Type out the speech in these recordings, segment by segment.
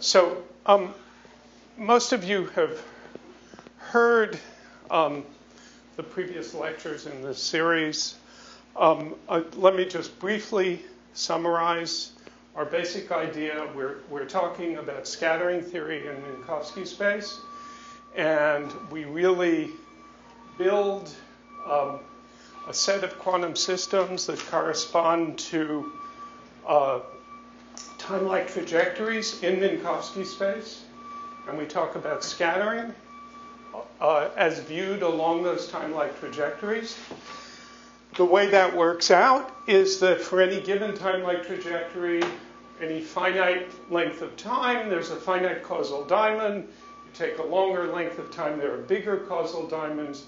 So most of you have heard the previous lectures in this series. Let me just briefly summarize our basic idea. We're talking about scattering theory in Minkowski space, and we really build a set of quantum systems that correspond to time-like trajectories in Minkowski space, and we talk about scattering as viewed along those time-like trajectories. The way that works out is that for any given time-like trajectory, any finite length of time, there's a finite causal diamond. You take a longer length of time, there are bigger causal diamonds.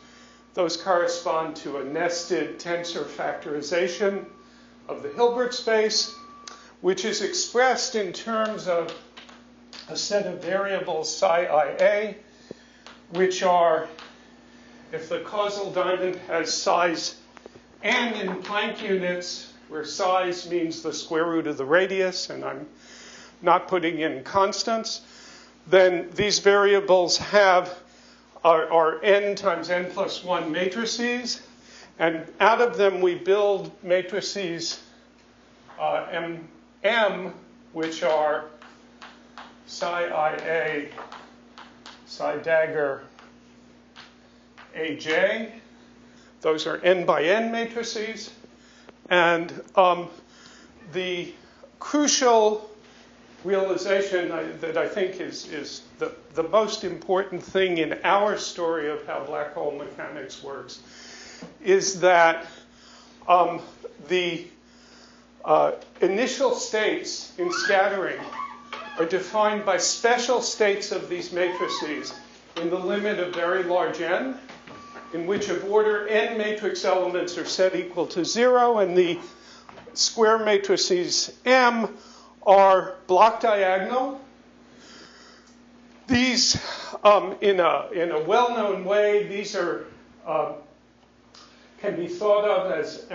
Those correspond to a nested tensor factorization of the Hilbert space, which is expressed in terms of a set of variables psi ia, which are, if the causal diamond has size n in Planck units, where size means the square root of the radius, and I'm not putting in constants, then these variables are n times n plus 1 matrices, and out of them we build matrices M, which are psi ia, psi dagger, aj. Those are n by n matrices. And the crucial realization that I think is the most important thing in our story of how black hole mechanics works is that the initial states in scattering are defined by special states of these matrices in the limit of very large n, in which of order n matrix elements are set equal to 0, and the square matrices M are block diagonal. These, in a well-known way, these are can be thought of as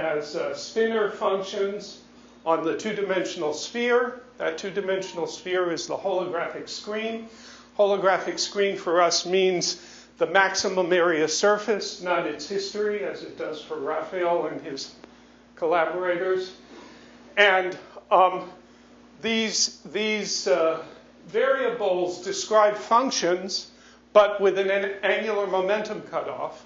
spinor functions on the two-dimensional sphere. That two-dimensional sphere is the holographic screen. Holographic screen for us means the maximum area surface, not its history, as it does for Raphael and his collaborators. And these variables describe functions, but with an angular momentum cutoff.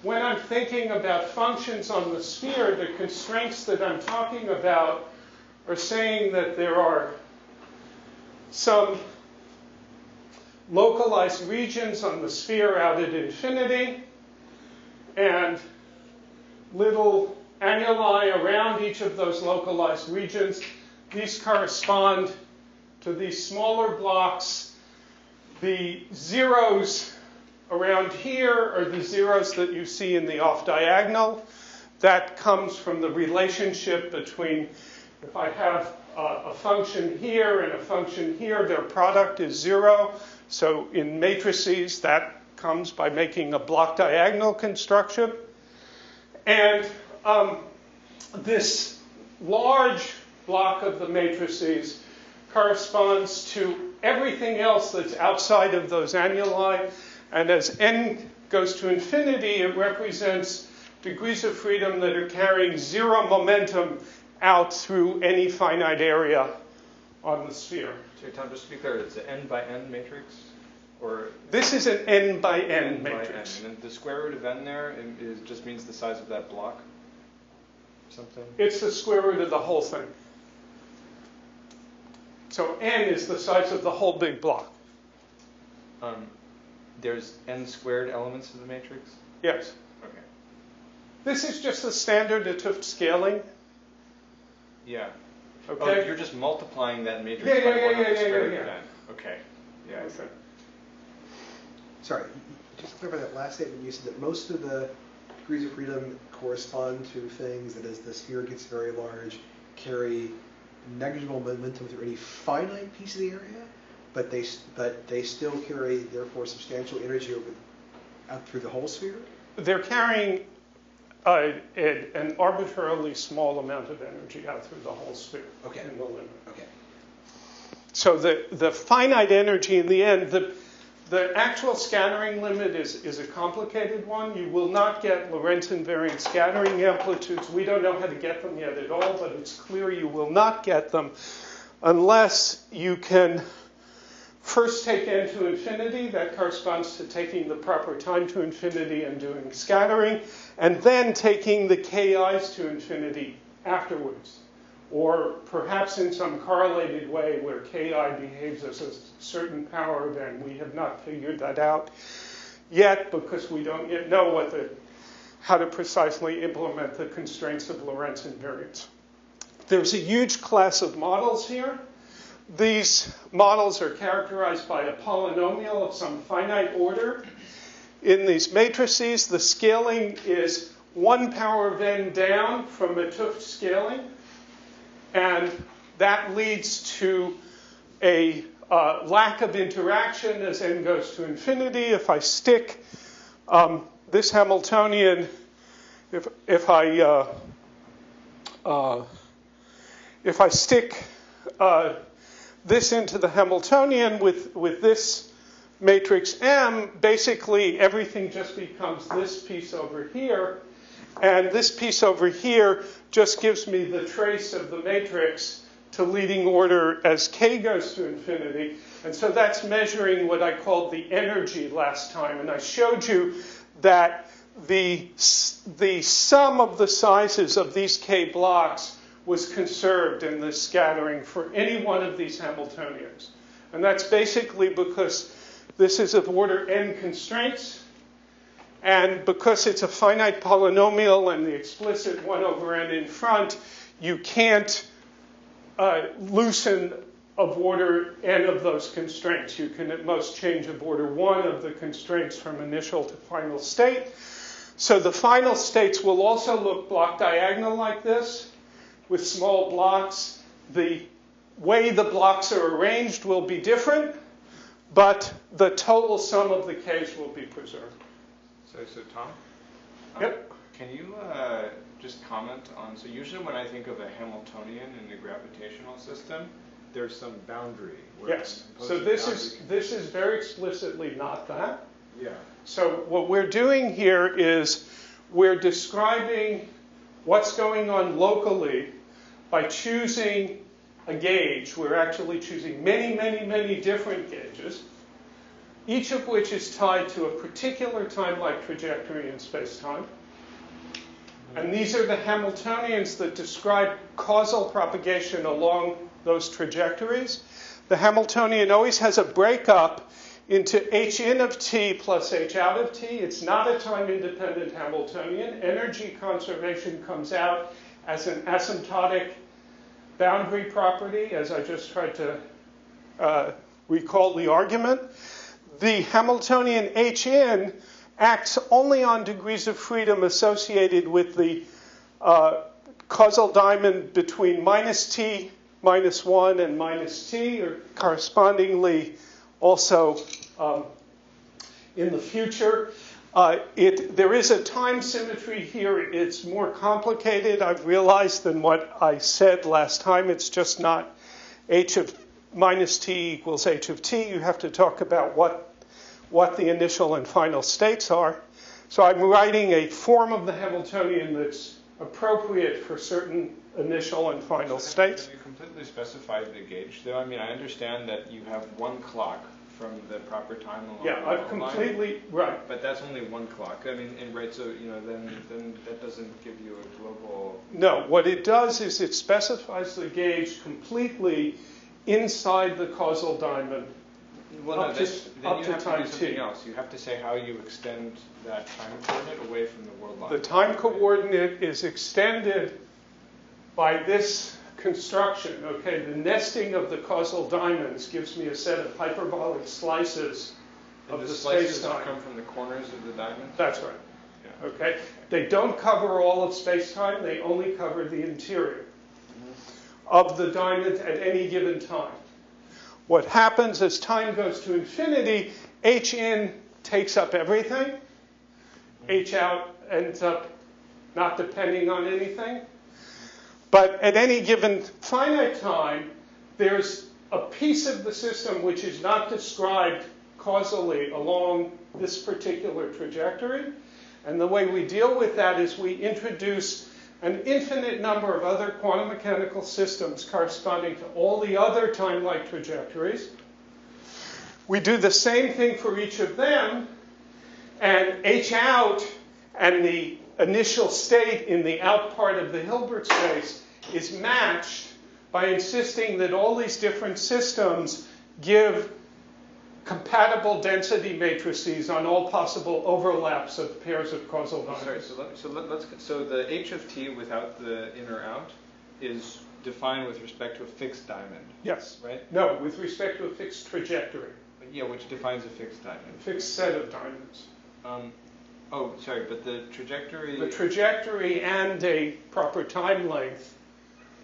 When I'm thinking about functions on the sphere, the constraints that I'm talking about are saying that there are some localized regions on the sphere out at infinity, and little annuli around each of those localized regions. These correspond to these smaller blocks. The zeros around here are the zeros that you see in the off-diagonal. That comes from the relationship between, if I have a function here and a function here, their product is 0. So in matrices, that comes by making a block diagonal construction. And this large block of the matrices corresponds to everything else that's outside of those annuli. And as n goes to infinity, it represents degrees of freedom that are carrying 0 momentum out through any finite area on the sphere. So Tom, just to be clear, it's an n by n matrix? Or this is an n by n matrix. By n. And the square root of n there just means the size of that block? Something? It's the square root of the whole thing. So n is the size of the whole big block. There's n squared elements of the matrix? Yes. Okay. This is just the standard de Tooft scaling. Yeah. Okay. Oh, you're just multiplying that matrix by 1 of the square root of n. Okay. Yeah. Okay. Sorry, just to clarify that last statement, you said that most of the degrees of freedom correspond to things that, as the sphere gets very large, carry negligible momentum through any finite piece of the area, but they still carry, therefore, substantial energy out through the whole sphere? They're carrying an arbitrarily small amount of energy out through the whole sphere. Okay. In the limit. Okay. So the finite energy in the end, the actual scattering limit is a complicated one. You will not get Lorentz invariant scattering amplitudes. We don't know how to get them yet at all, but it's clear you will not get them unless you can first take n to infinity. That corresponds to taking the proper time to infinity and doing scattering, and then taking the ki's to infinity afterwards. Or perhaps in some correlated way where ki behaves as a certain power event. We have not figured that out yet because we don't yet know how to precisely implement the constraints of Lorentz invariance. There's a huge class of models here. These models are characterized by a polynomial of some finite order. In these matrices, the scaling is 1 power of n down from a 't Hooft scaling. And that leads to a lack of interaction as n goes to infinity. If I stick this Hamiltonian, if I stick this into the Hamiltonian with this matrix M, basically everything just becomes this piece over here. And this piece over here just gives me the trace of the matrix to leading order as k goes to infinity. And so that's measuring what I called the energy last time. And I showed you that the sum of the sizes of these k blocks was conserved in this scattering for any one of these Hamiltonians. And that's basically because this is of order n constraints. And because it's a finite polynomial and the explicit 1 over n in front, you can't loosen of order n of those constraints. You can at most change of order 1 of the constraints from initial to final state. So the final states will also look block diagonal like this with small blocks. The way the blocks are arranged will be different, but the total sum of the k's will be preserved. So Tom? Yep. Can you just comment on, so usually when I think of a Hamiltonian in a gravitational system, there's some boundary. Yes. So this is very explicitly not that. Yeah. So what we're doing here is we're describing what's going on locally by choosing a gauge. We're actually choosing many, many, many different gauges, each of which is tied to a particular time-like trajectory in space-time. And these are the Hamiltonians that describe causal propagation along those trajectories. The Hamiltonian always has a breakup into h in of t plus h out of t. It's not a time-independent Hamiltonian. Energy conservation comes out as an asymptotic boundary property, as I just tried to recall the argument. The Hamiltonian h in acts only on degrees of freedom associated with the causal diamond between minus t minus 1 and minus t, or correspondingly also in the future. There is a time symmetry here. It's more complicated, I've realized, than what I said last time. It's just not h of minus t equals h of t. You have to talk about what the initial and final states are. So I'm writing a form of the Hamiltonian that's appropriate for certain initial and final states. Have you completely specified the gauge, though? I mean, I understand that you have one clock from the proper time along Yeah, I've completely, right. But that's only one clock. I mean, and right, so, you know, then that doesn't give you a global... No, what it does is it specifies the gauge completely inside the causal diamond. Well, up no, to then you have to time do something t. else. You have to say how you extend that time coordinate away from the world line. The time coordinate is extended by this construction. Okay, the nesting of the causal diamonds gives me a set of hyperbolic slices of the space-time. Come from the corners of the diamond? That's right. Yeah. Okay, they don't cover all of space-time. They only cover the interior of the diamond at any given time. What happens as time goes to infinity, h in takes up everything. H out ends up not depending on anything. But at any given finite time, there's a piece of the system which is not described causally along this particular trajectory. And the way we deal with that is we introduce an infinite number of other quantum mechanical systems corresponding to all the other time-like trajectories. We do the same thing for each of them, and H out and the initial state in the out part of the Hilbert space is matched by insisting that all these different systems give compatible density matrices on all possible overlaps of pairs of causal diamonds. Sorry, so the H of t without the inner out is defined with respect to a fixed diamond. Yes. Right? No, with respect to a fixed trajectory. Yeah, which defines a fixed diamond. A fixed set of diamonds. Oh, sorry, but the trajectory... The trajectory and a proper time length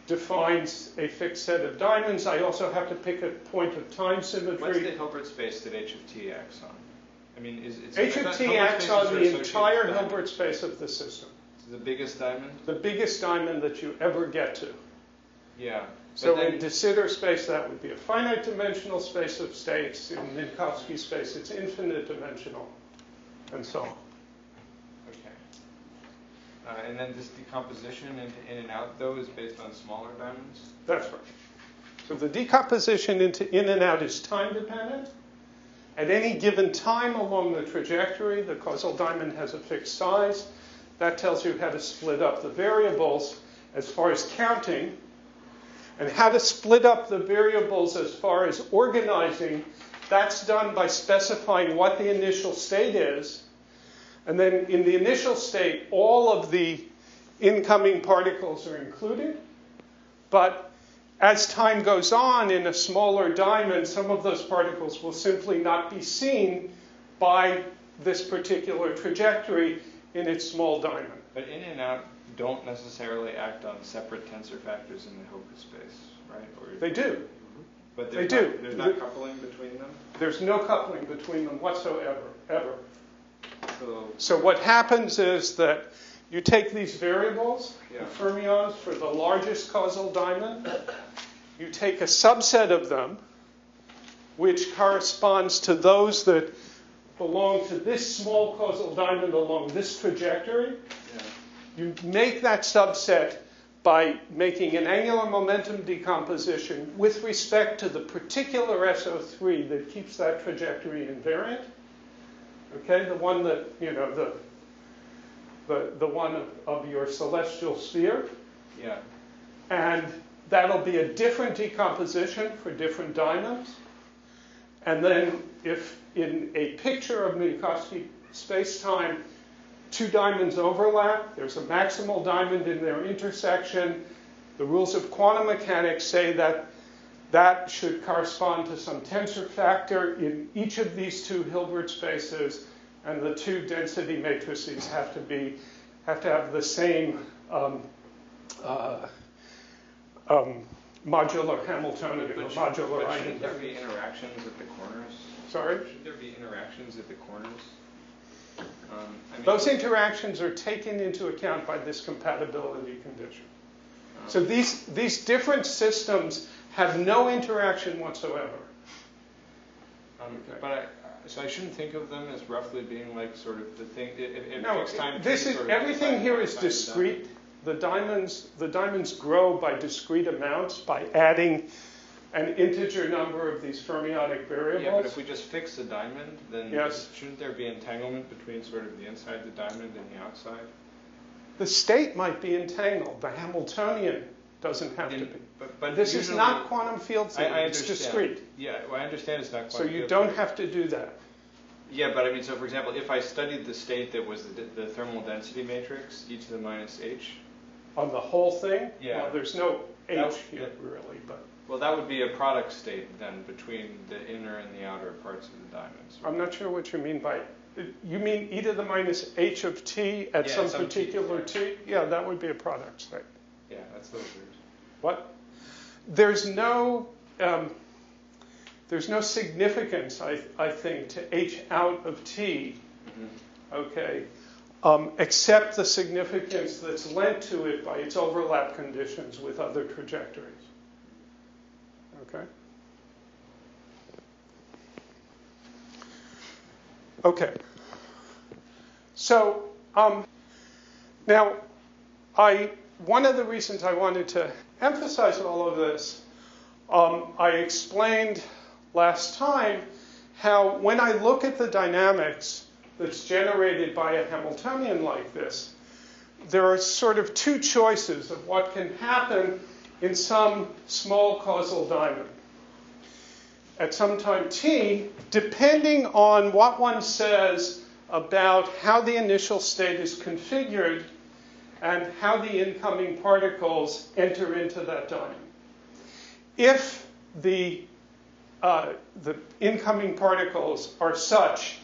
defines a fixed set of diamonds. I also have to pick a point of time symmetry. What's the Hilbert space that H of t acts on? I mean, it's H of t acts on the entire Hilbert space of the system. The biggest diamond? The biggest diamond that you ever get to. Yeah. So in de Sitter space, that would be a finite dimensional space of states. In Minkowski space, it's infinite dimensional, and so on. Okay. And then this decomposition into in and out, though, is based on smaller diamonds? That's right. So the decomposition into in and out is time dependent. At any given time along the trajectory, the causal diamond has a fixed size. That tells you how to split up the variables as far as counting. And how to split up the variables as far as organizing, that's done by specifying what the initial state is. And then in the initial state, all of the incoming particles are included. But as time goes on in a smaller diamond, some of those particles will simply not be seen by this particular trajectory in its small diamond. But in and out don't necessarily act on separate tensor factors in the Hilbert space, right? Or they do. But they do. There's not coupling between them? There's no coupling between them whatsoever, ever. So what happens is that you take these variables, yeah, the fermions for the largest causal diamond, you take a subset of them, which corresponds to those that belong to this small causal diamond along this trajectory. Yeah. You make that subset by making an angular momentum decomposition with respect to the particular SO3 that keeps that trajectory invariant. Okay, the one that, you know, the one of your celestial sphere. Yeah. And that'll be a different decomposition for different diamonds. And then if in a picture of Minkowski space-time, two diamonds overlap, there's a maximal diamond in their intersection, the rules of quantum mechanics say that that should correspond to some tensor factor in each of these two Hilbert spaces, and the two density matrices have to have the same modular Hamiltonian or modular But shouldn't there eigenvector. be interactions at the corners? Sorry? Should there be interactions at the corners? I mean, Those interactions are taken into account by this compatibility condition. So these different systems have no interaction whatsoever. So I shouldn't think of them as roughly being like sort of the thing. No, everything here is discrete. The diamonds grow by discrete amounts by adding an integer number of these fermionic variables. Yeah, but if we just fix the diamond, then yes, shouldn't there be entanglement between sort of the inside the diamond and the outside? The state might be entangled. The Hamiltonian doesn't have to be. But this is not quantum field theory. It's discrete. Yeah, well, I understand it's not quantum field. So you field don't theory. have to do that. Yeah, but I mean, so for example, if I studied the state that was the thermal density matrix, e to the minus h. On the whole thing? Yeah. Well, there's no h here, really, but... Well, that would be a product state, then, between the inner and the outer parts of the diamonds. Right? I'm not sure what you mean by... You mean e to the minus h of t at some particular t? Yeah, that would be a product state. Yeah, that's a little weird. What? There's no significance, I think, to h out of t, okay, except the significance that's lent to it by its overlap conditions with other trajectories. Okay? Okay. So now, one of the reasons I wanted to emphasize all of this, I explained last time how when I look at the dynamics that's generated by a Hamiltonian like this, there are sort of two choices of what can happen in some small causal diamond at some time t, depending on what one says about how the initial state is configured and how the incoming particles enter into that diamond. If the incoming particles are such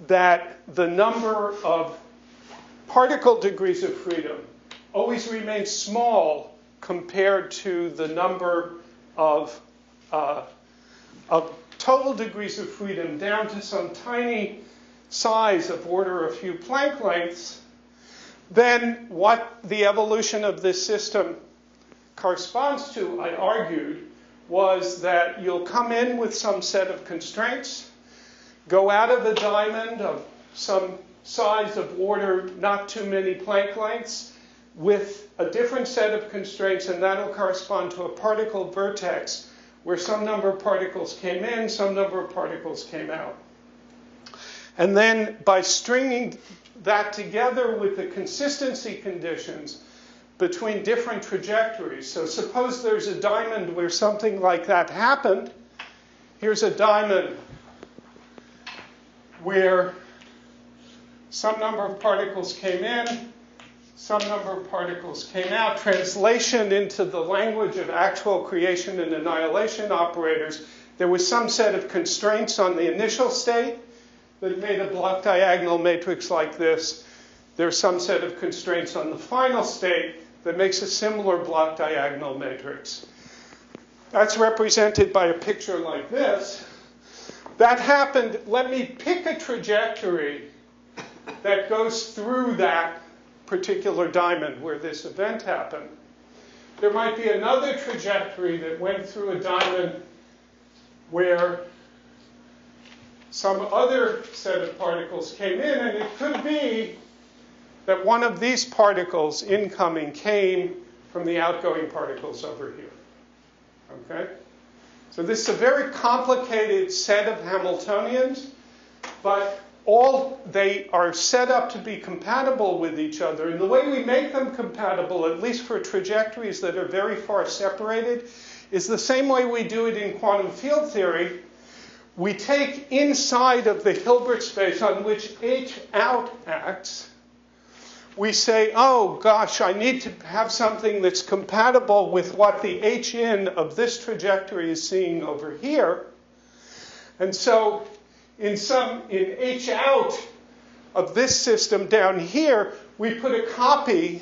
that the number of particle degrees of freedom always remains small compared to the number of total degrees of freedom down to some tiny size of order a few Planck lengths, then what the evolution of this system corresponds to, I argued, was that you'll come in with some set of constraints, go out of a diamond of some size of order not too many Planck lengths with a different set of constraints, and that'll correspond to a particle vertex where some number of particles came in, some number of particles came out. And then by stringing that together with the consistency conditions between different trajectories. So suppose there's a diamond where something like that happened. Here's a diamond where some number of particles came in, some number of particles came out. Translation into the language of actual creation and annihilation operators, there was some set of constraints on the initial state that made a block diagonal matrix like this. There's some set of constraints on the final state that makes a similar block diagonal matrix. That's represented by a picture like this. That happened, let me pick a trajectory that goes through that particular diamond where this event happened. There might be another trajectory that went through a diamond where some other set of particles came in, and it could be that one of these particles incoming came from the outgoing particles over here. Okay? So this is a very complicated set of Hamiltonians, but they are set up to be compatible with each other. And the way we make them compatible, at least for trajectories that are very far separated, is the same way we do it in quantum field theory. We take inside of the Hilbert space on which H out acts, we say, oh gosh, I need to have something that's compatible with what the H in of this trajectory is seeing over here. And so in H out of this system down here, we put a copy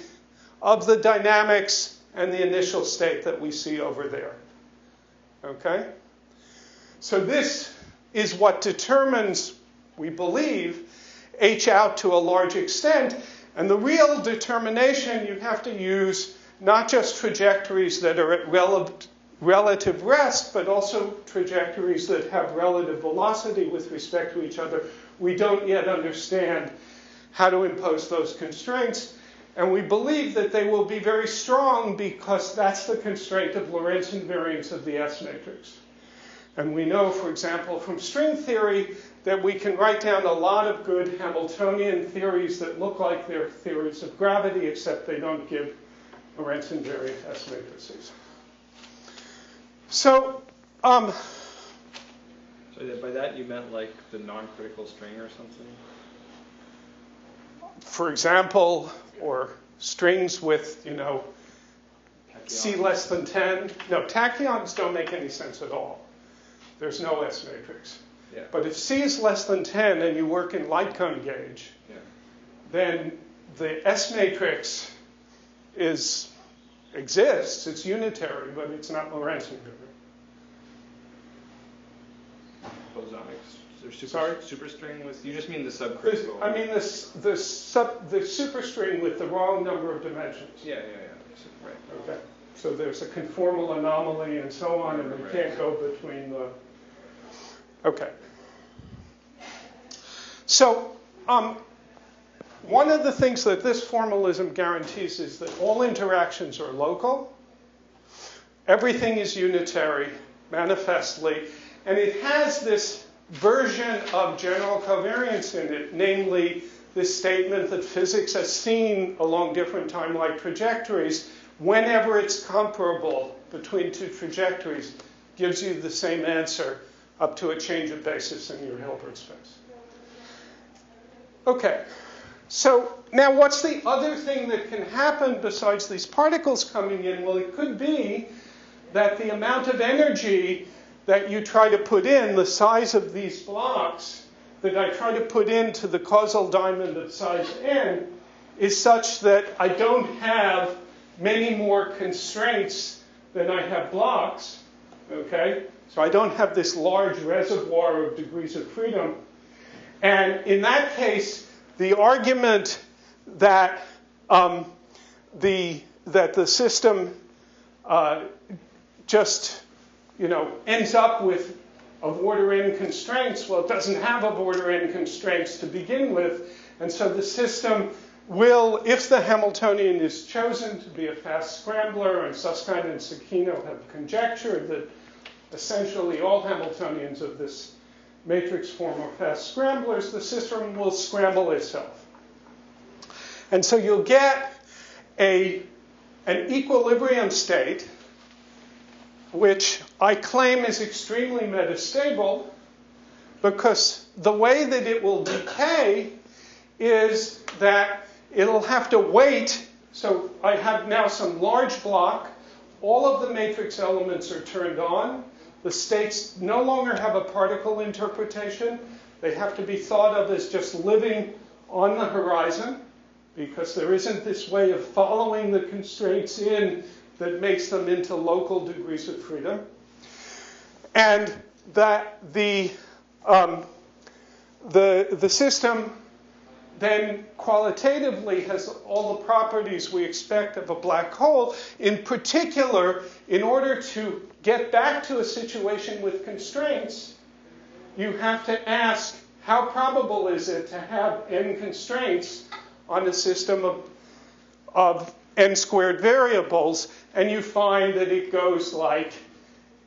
of the dynamics and the initial state that we see over there. Okay? So this is what determines, we believe, H out to a large extent. And the real determination, you have to use not just trajectories that are at relative rest, but also trajectories that have relative velocity with respect to each other. We don't yet understand how to impose those constraints. And we believe that they will be very strong because that's the constraint of Lorentz invariance of the S matrix. And we know, for example, from string theory, that we can write down a lot of good Hamiltonian theories that look like they're theories of gravity, except they don't give Lorentz invariant S matrices. So, So by that you meant like the non-critical string or something? For example, or strings with, C less than 10. No, tachyons don't make any sense at all. There's no S matrix. Yeah. But if C is less than 10 and you work in light cone gauge, then the S matrix exists. It's unitary, but it's not Lorentz invariant. Bosonics. Superstring with, you just mean the subcritical? I mean the superstring with the wrong number of dimensions. Yeah. Right. Okay. So there's a conformal anomaly and so on, and we can't go between the. Okay. So one of the things that this formalism guarantees is that all interactions are local. Everything is unitary, manifestly. And it has this version of general covariance in it, namely this statement that physics as seen along different time-like trajectories, whenever it's comparable between two trajectories, gives you the same answer up to a change of basis in your Hilbert space. Okay, so now what's the other thing that can happen besides these particles coming in? Well, it could be that the amount of energy that you try to put in, the size of these blocks that I try to put into the causal diamond of size n, is such that I don't have many more constraints than I have blocks, okay? So I don't have this large reservoir of degrees of freedom. And in that case, the argument that the system just ends up with of order n constraints, well, it doesn't have of order n constraints to begin with, and so the system will, if the Hamiltonian is chosen to be a fast scrambler, and Susskind and Sekino have conjectured that essentially all Hamiltonians of this matrix form are fast scramblers, the system will scramble itself. And so you'll get an equilibrium state, which I claim is extremely metastable, because the way that it will decay is that it'll have to wait. So I have now some large block. All of the matrix elements are turned on. The states no longer have a particle interpretation. They have to be thought of as just living on the horizon, because there isn't this way of following the constraints in that makes them into local degrees of freedom. And that the system then qualitatively has all the properties we expect of a black hole. In particular, in order to get back to a situation with constraints, you have to ask, how probable is it to have n constraints on a system of n squared variables? And you find that it goes like,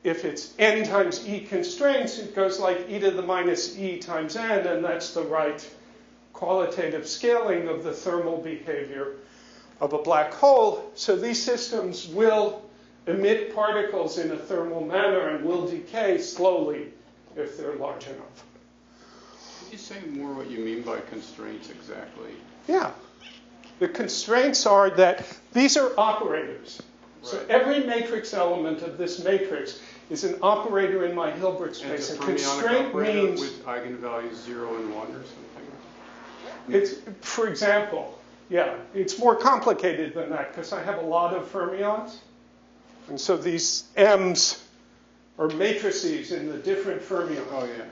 if it's n times e constraints, it goes like e to the minus e times n, and that's the right qualitative scaling of the thermal behavior of a black hole. So these systems will emit particles in a thermal manner and will decay slowly if they're large enough. Could you say more what you mean by constraints exactly? Yeah. The constraints are that these are operators. Right. So every matrix element of this matrix is an operator in my Hilbert space. And a constraint means with eigenvalues 0 and 1 or something? It's, for example, yeah, it's more complicated than that because I have a lot of fermions. And so these M's are matrices in the different fermions. Oh, yeah,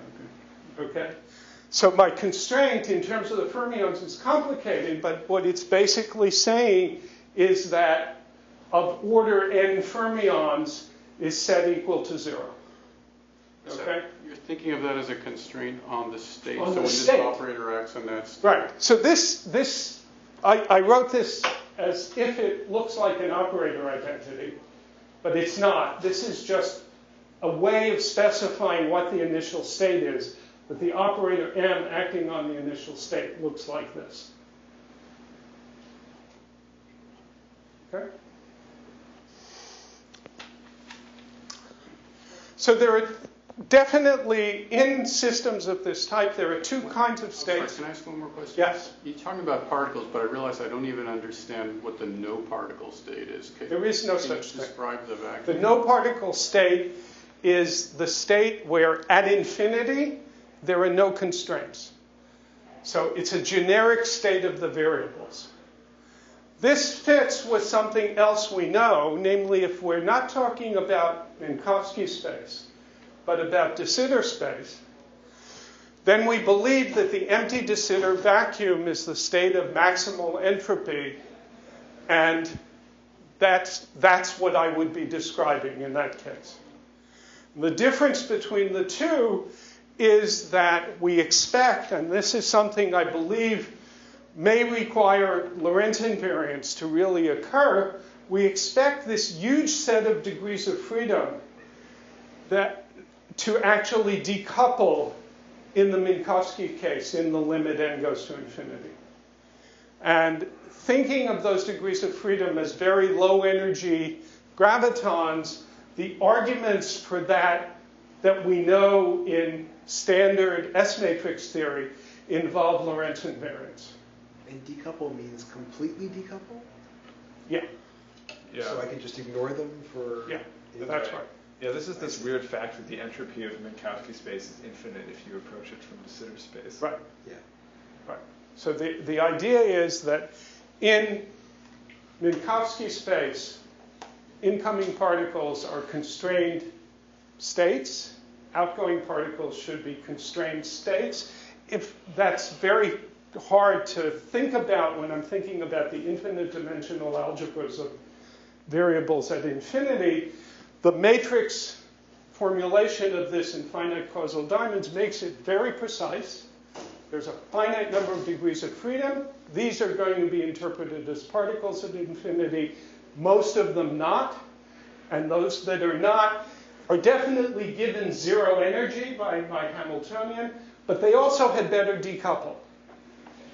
Okay. So my constraint in terms of the fermions is complicated, but what it's basically saying is that of order n fermions is set equal to 0. Okay? So you're thinking of that as a constraint on the state. On so the when state. this operator acts on that state. Right. So this I wrote this as if it looks like an operator identity, but it's not. This is just a way of specifying what the initial state is. But the operator M acting on the initial state looks like this. Okay? So there are definitely, in systems of this type, there are two kinds of states. Sorry, can I ask one more question? Yes. You're talking about particles, but I realize I don't even understand what the no particle state is. There is no Can such you thing. describe the vacuum? The no particle state is the state where at infinity there are no constraints. So it's a generic state of the variables. This fits with something else we know, namely if we're not talking about Minkowski space, but about de Sitter space, then we believe that the empty de Sitter vacuum is the state of maximal entropy, and that's what I would be describing in that case. The difference between the two is that we expect, and this is something I believe may require Lorentz invariance to really occur, we expect this huge set of degrees of freedom that to actually decouple in the Minkowski case in the limit n goes to infinity. And thinking of those degrees of freedom as very low energy gravitons, the arguments for that we know in standard S-matrix theory involve Lorentz invariance. And decouple means completely decouple? Yeah. Yeah. So I can just ignore them for... Yeah, that's right. Yeah, this is this weird fact that the entropy of Minkowski space is infinite if you approach it from de Sitter space. Right. Yeah. Right. So the idea is that in Minkowski space, incoming particles are constrained states. Outgoing particles should be constrained states. If that's very hard to think about when I'm thinking about the infinite dimensional algebras of variables at infinity, the matrix formulation of this in finite causal diamonds makes it very precise. There's a finite number of degrees of freedom. These are going to be interpreted as particles at infinity, most of them not. And those that are not are definitely given zero energy by Hamiltonian, but they also had better decouple,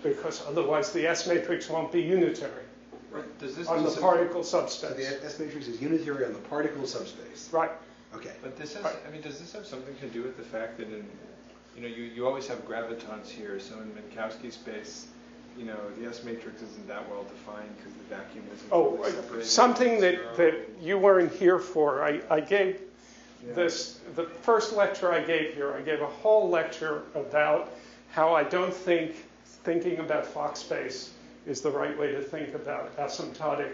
because otherwise the S matrix won't be unitary. Right. Does this on the particle subspace. So the S matrix is unitary on the particle subspace. Right. Okay. But this has, I mean, does this have something to do with the fact that you always have gravitons here, so in Minkowski space, the S matrix isn't that well defined because the vacuum isn't fully separated. Something that you weren't here for. I gave the first lecture I gave here, I gave a whole lecture about how I don't think thinking about Fock space is the right way to think about asymptotic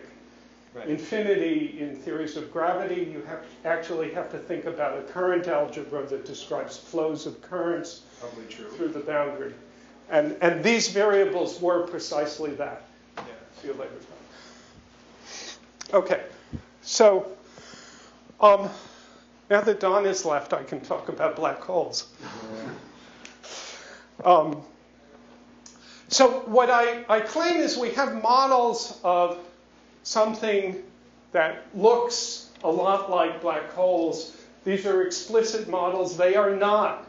infinity in theories of gravity. You actually have to think about a current algebra that describes flows of currents through the boundary. And these variables were precisely that. Yeah. See you later. Okay. So now that Don is left, I can talk about black holes. So what I claim is we have models of something that looks a lot like black holes. These are explicit models. They are not.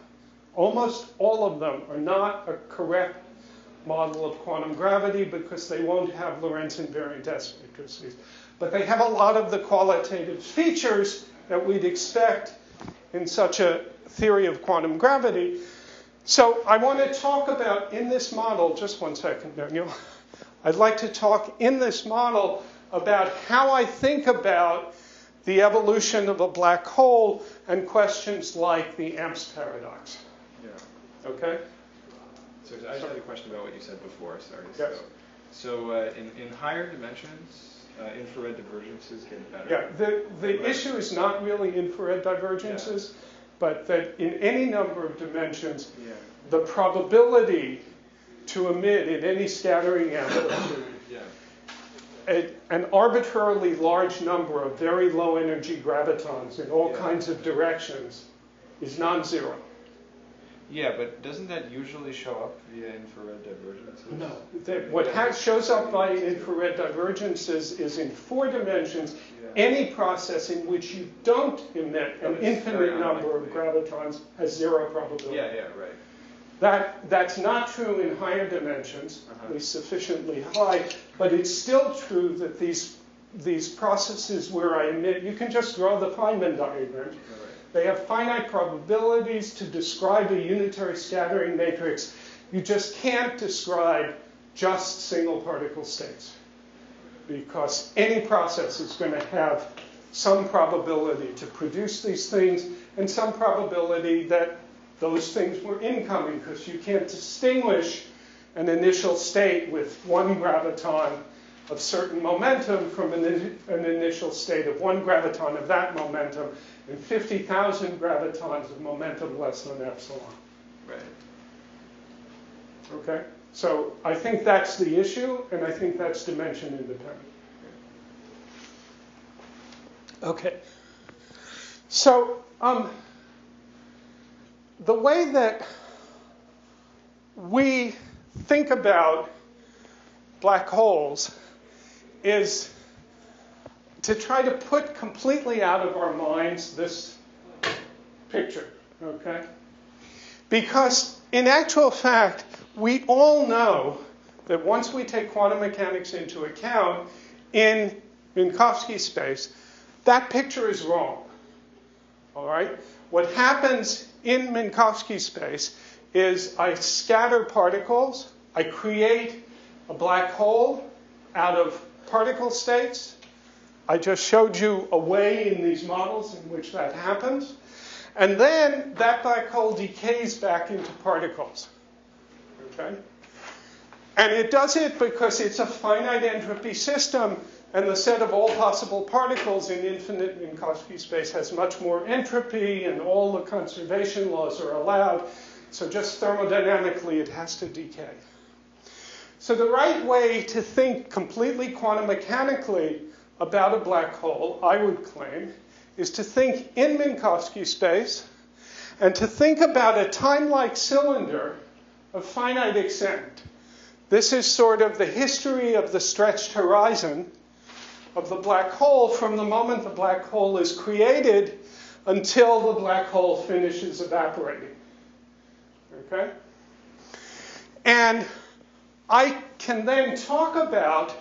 Almost all of them are not a correct model of quantum gravity because they won't have Lorentz invariant S matrices. But they have a lot of the qualitative features that we'd expect in such a theory of quantum gravity. So I want to talk about in this model, just one second, Daniel. I'd like to talk in this model about how I think about the evolution of a black hole and questions like the Amps paradox. Yeah. Okay? So I just had a question about what you said before, sorry. Yes. So in higher dimensions, infrared divergences get better. Yeah, the issue is not really infrared divergences, but that in any number of dimensions, the probability to emit in any scattering amplitude an arbitrarily large number of very low energy gravitons in all kinds of directions is non-zero. Yeah, but doesn't that usually show up via infrared divergences? No. What shows up by infrared divergences is in 4 dimensions, any process in which you don't emit an infinite number of gravitons has zero probability. Yeah, right. That's not true in higher dimensions, at least sufficiently high, but it's still true that these processes where I emit, you can just draw the Feynman diagram. They have finite probabilities to describe a unitary scattering matrix. You just can't describe just single particle states because any process is going to have some probability to produce these things and some probability that those things were incoming because you can't distinguish an initial state with 1 graviton of certain momentum from an initial state of 1 graviton of that momentum and 50,000 gravitons of momentum less than epsilon. Right. Okay? So I think that's the issue, and I think that's dimension independent. Okay. So the way that we think about black holes is to try to put completely out of our minds this picture, okay? Because in actual fact, we all know that once we take quantum mechanics into account in Minkowski space, that picture is wrong, all right? What happens in Minkowski space is I scatter particles, I create a black hole out of particle states. I just showed you a way in these models in which that happens. And then that black hole decays back into particles, okay? And it does it because it's a finite entropy system, and the set of all possible particles in infinite Minkowski space has much more entropy, and all the conservation laws are allowed. So just thermodynamically, it has to decay. So the right way to think completely quantum mechanically about a black hole, I would claim, is to think in Minkowski space and to think about a time-like cylinder of finite extent. This is sort of the history of the stretched horizon of the black hole from the moment the black hole is created until the black hole finishes evaporating. Okay? And I can then talk about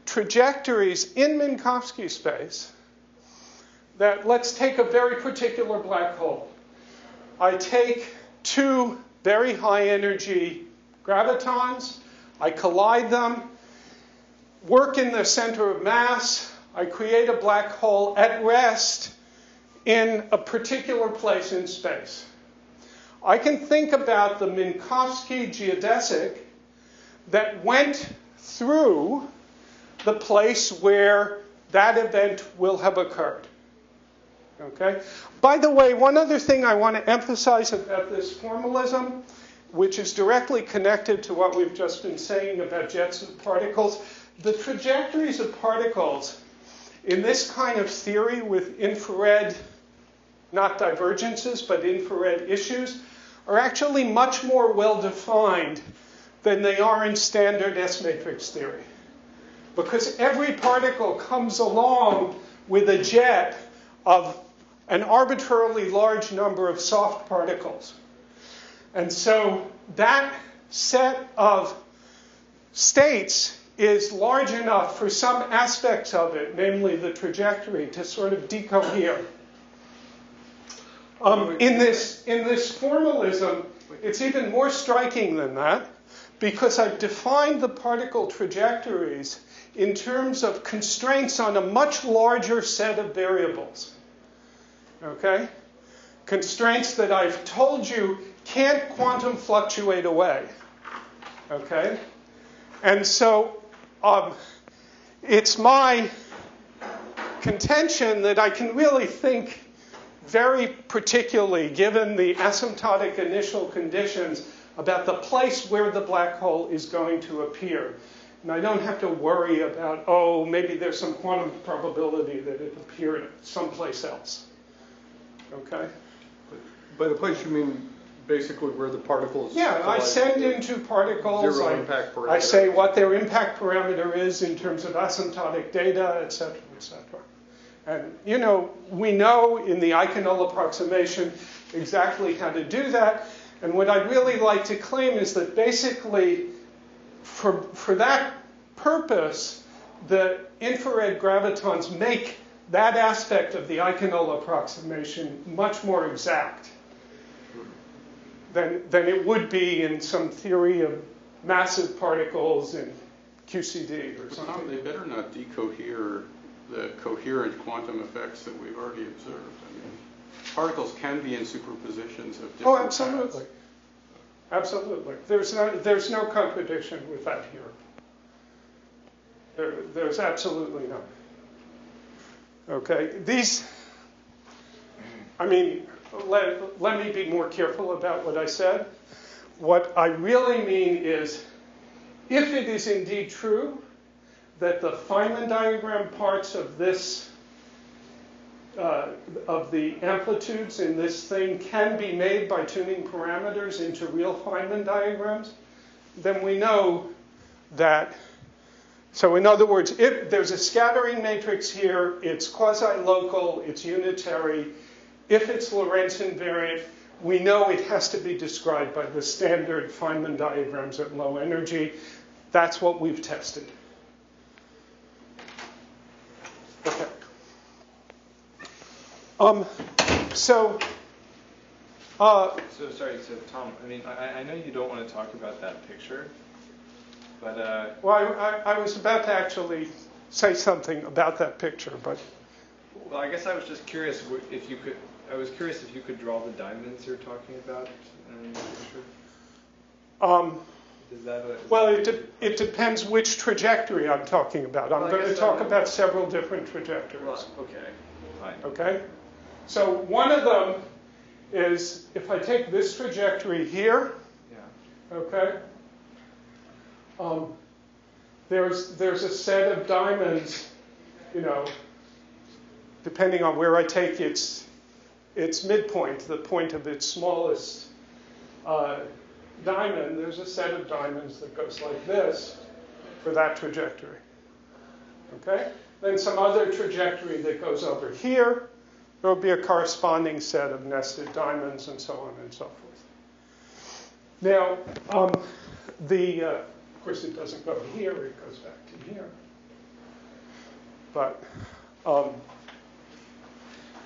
trajectories in Minkowski space that, let's take a very particular black hole. I take two very high energy gravitons, I collide them, work in the center of mass, I create a black hole at rest in a particular place in space. I can think about the Minkowski geodesic that went through the place where that event will have occurred. Okay? By the way, one other thing I want to emphasize about this formalism, which is directly connected to what we've just been saying about jets of particles, the trajectories of particles in this kind of theory with infrared, not divergences, but infrared issues, are actually much more well-defined than they are in standard S-matrix theory. Because every particle comes along with a jet of an arbitrarily large number of soft particles. And so that set of states is large enough for some aspects of it, namely the trajectory, to sort of decohere. In this formalism, it's even more striking than that, because I've defined the particle trajectories in terms of constraints on a much larger set of variables. Okay? Constraints that I've told you can't quantum fluctuate away. Okay? And so it's my contention that I can really think very particularly, given the asymptotic initial conditions, about the place where the black hole is going to appear. And I don't have to worry about, oh, maybe there's some quantum probability that it appeared someplace else. Okay? By the place you mean basically where the particles... Yeah, I send into particles, zero impact parameter. I say what their impact parameter is in terms of asymptotic data, et cetera, et cetera. And, you know, we know in the Eikenol approximation exactly how to do that. And what I'd really like to claim is that basically, for that purpose, the infrared gravitons make that aspect of the Eikenol approximation much more exact than it would be in some theory of massive particles in QCD or something. Tom, they better not decohere the coherent quantum effects that we've already observed. I mean, particles can be in superpositions of different absolutely. paths. Absolutely. There's no contradiction with that here. There's absolutely none. Okay, let me be more careful about what I said. What I really mean is, if it is indeed true that the Feynman diagram parts of this of the amplitudes in this thing can be made by tuning parameters into real Feynman diagrams, then we know that. So in other words, if there's a scattering matrix here, it's quasi-local, it's unitary. If it's Lorentz invariant, we know it has to be described by the standard Feynman diagrams at low energy. That's what we've tested. Okay. So sorry, so Tom, I mean, I know you don't want to talk about that picture, but well, I was about to actually say something about that picture, but well, I guess I was just curious if you could. I was curious if you could draw the diamonds you're talking about in the picture. Well, it depends which trajectory I'm talking about. I'm going to talk about several different trajectories. Well, okay, fine. Okay? So one of them is if I take this trajectory here, yeah. okay, there's a set of diamonds, you know, depending on where I take its midpoint, the point of its smallest diamond, there's a set of diamonds that goes like this for that trajectory. Okay? Then some other trajectory that goes over here, there will be a corresponding set of nested diamonds and so on and so forth. Now, of course it doesn't go here, it goes back to here. But,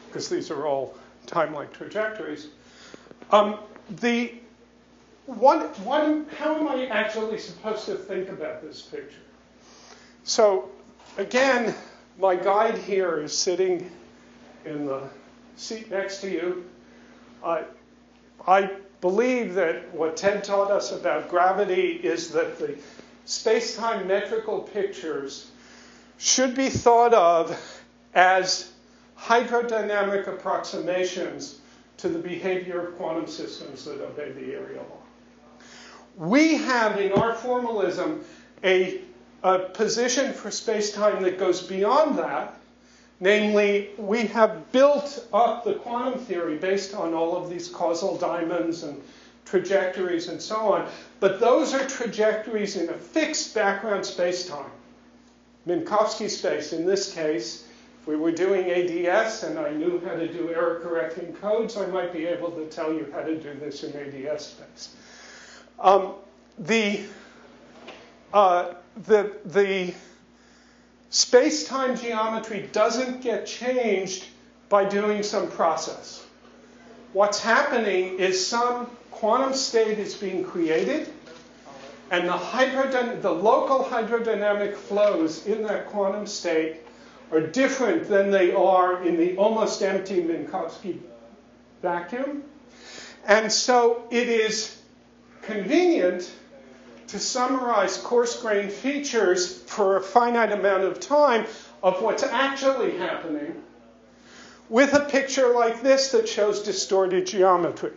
because these are all time-like trajectories. How am I actually supposed to think about this picture? So, again, my guide here is sitting in the seat next to you. I believe that what Ted taught us about gravity is that the space-time metrical pictures should be thought of as hydrodynamic approximations to the behavior of quantum systems that obey the area law. We have in our formalism a position for space-time that goes beyond that. Namely, we have built up the quantum theory based on all of these causal diamonds and trajectories and so on. But those are trajectories in a fixed background space-time. Minkowski space, in this case, if we were doing ADS and I knew how to do error-correcting codes, I might be able to tell you how to do this in ADS space. The space-time geometry doesn't get changed by doing some process. What's happening is some quantum state is being created, and the local hydrodynamic flows in that quantum state are different than they are in the almost empty Minkowski vacuum. And so it is convenient to summarize coarse-grained features for a finite amount of time of what's actually happening with a picture like this that shows distorted geometry.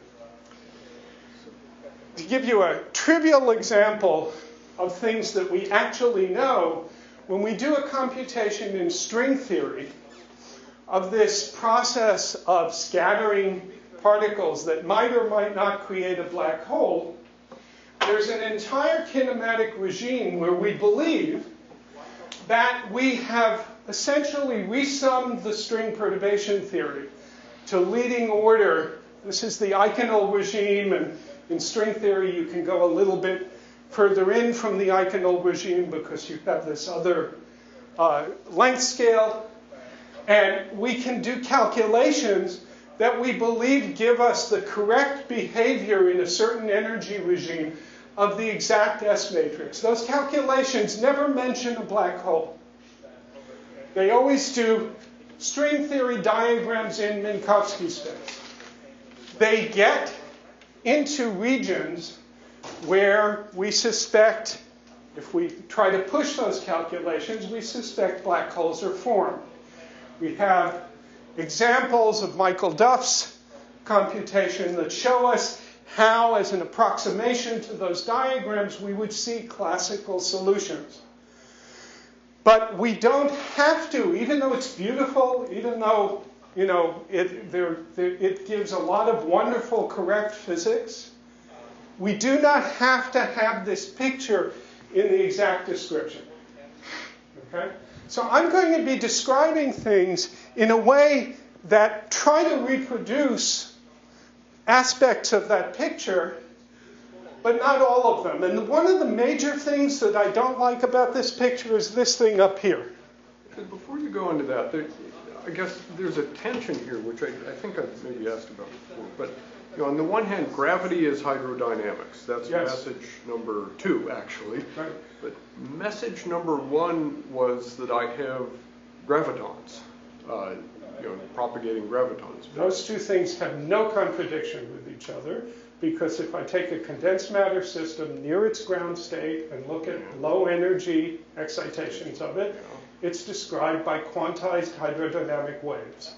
To give you a trivial example of things that we actually know, when we do a computation in string theory of this process of scattering particles that might or might not create a black hole, there's an entire kinematic regime where we believe that we have essentially resummed the string perturbation theory to leading order. This is the Eichenal regime, and in string theory you can go a little bit further in from the Eichenal regime because you have this other length scale. And we can do calculations that we believe give us the correct behavior in a certain energy regime of the exact S matrix. Those calculations never mention a black hole. They always do string theory diagrams in Minkowski space. They get into regions where we suspect, if we try to push those calculations, we suspect black holes are formed. We have examples of Michael Duff's computation that show us how, as an approximation to those diagrams, we would see classical solutions. But we don't have to, even though it's beautiful, even though You know, it gives a lot of wonderful, correct physics. We do not have to have this picture in the exact description. Okay? So I'm going to be describing things in a way that try to reproduce aspects of that picture, but not all of them. And one of the major things that I don't like about this picture is this thing up here. Before you go into that, I guess there's a tension here, which I think I've maybe asked about before. But you know, on the one hand, gravity is hydrodynamics. That's message number 2, actually. Right. But message number 1 was that I have gravitons, you know, propagating gravitons. Those two things have no contradiction with each other, because if I take a condensed matter system near its ground state and look at low energy excitations of it, it's described by quantized hydrodynamic waves.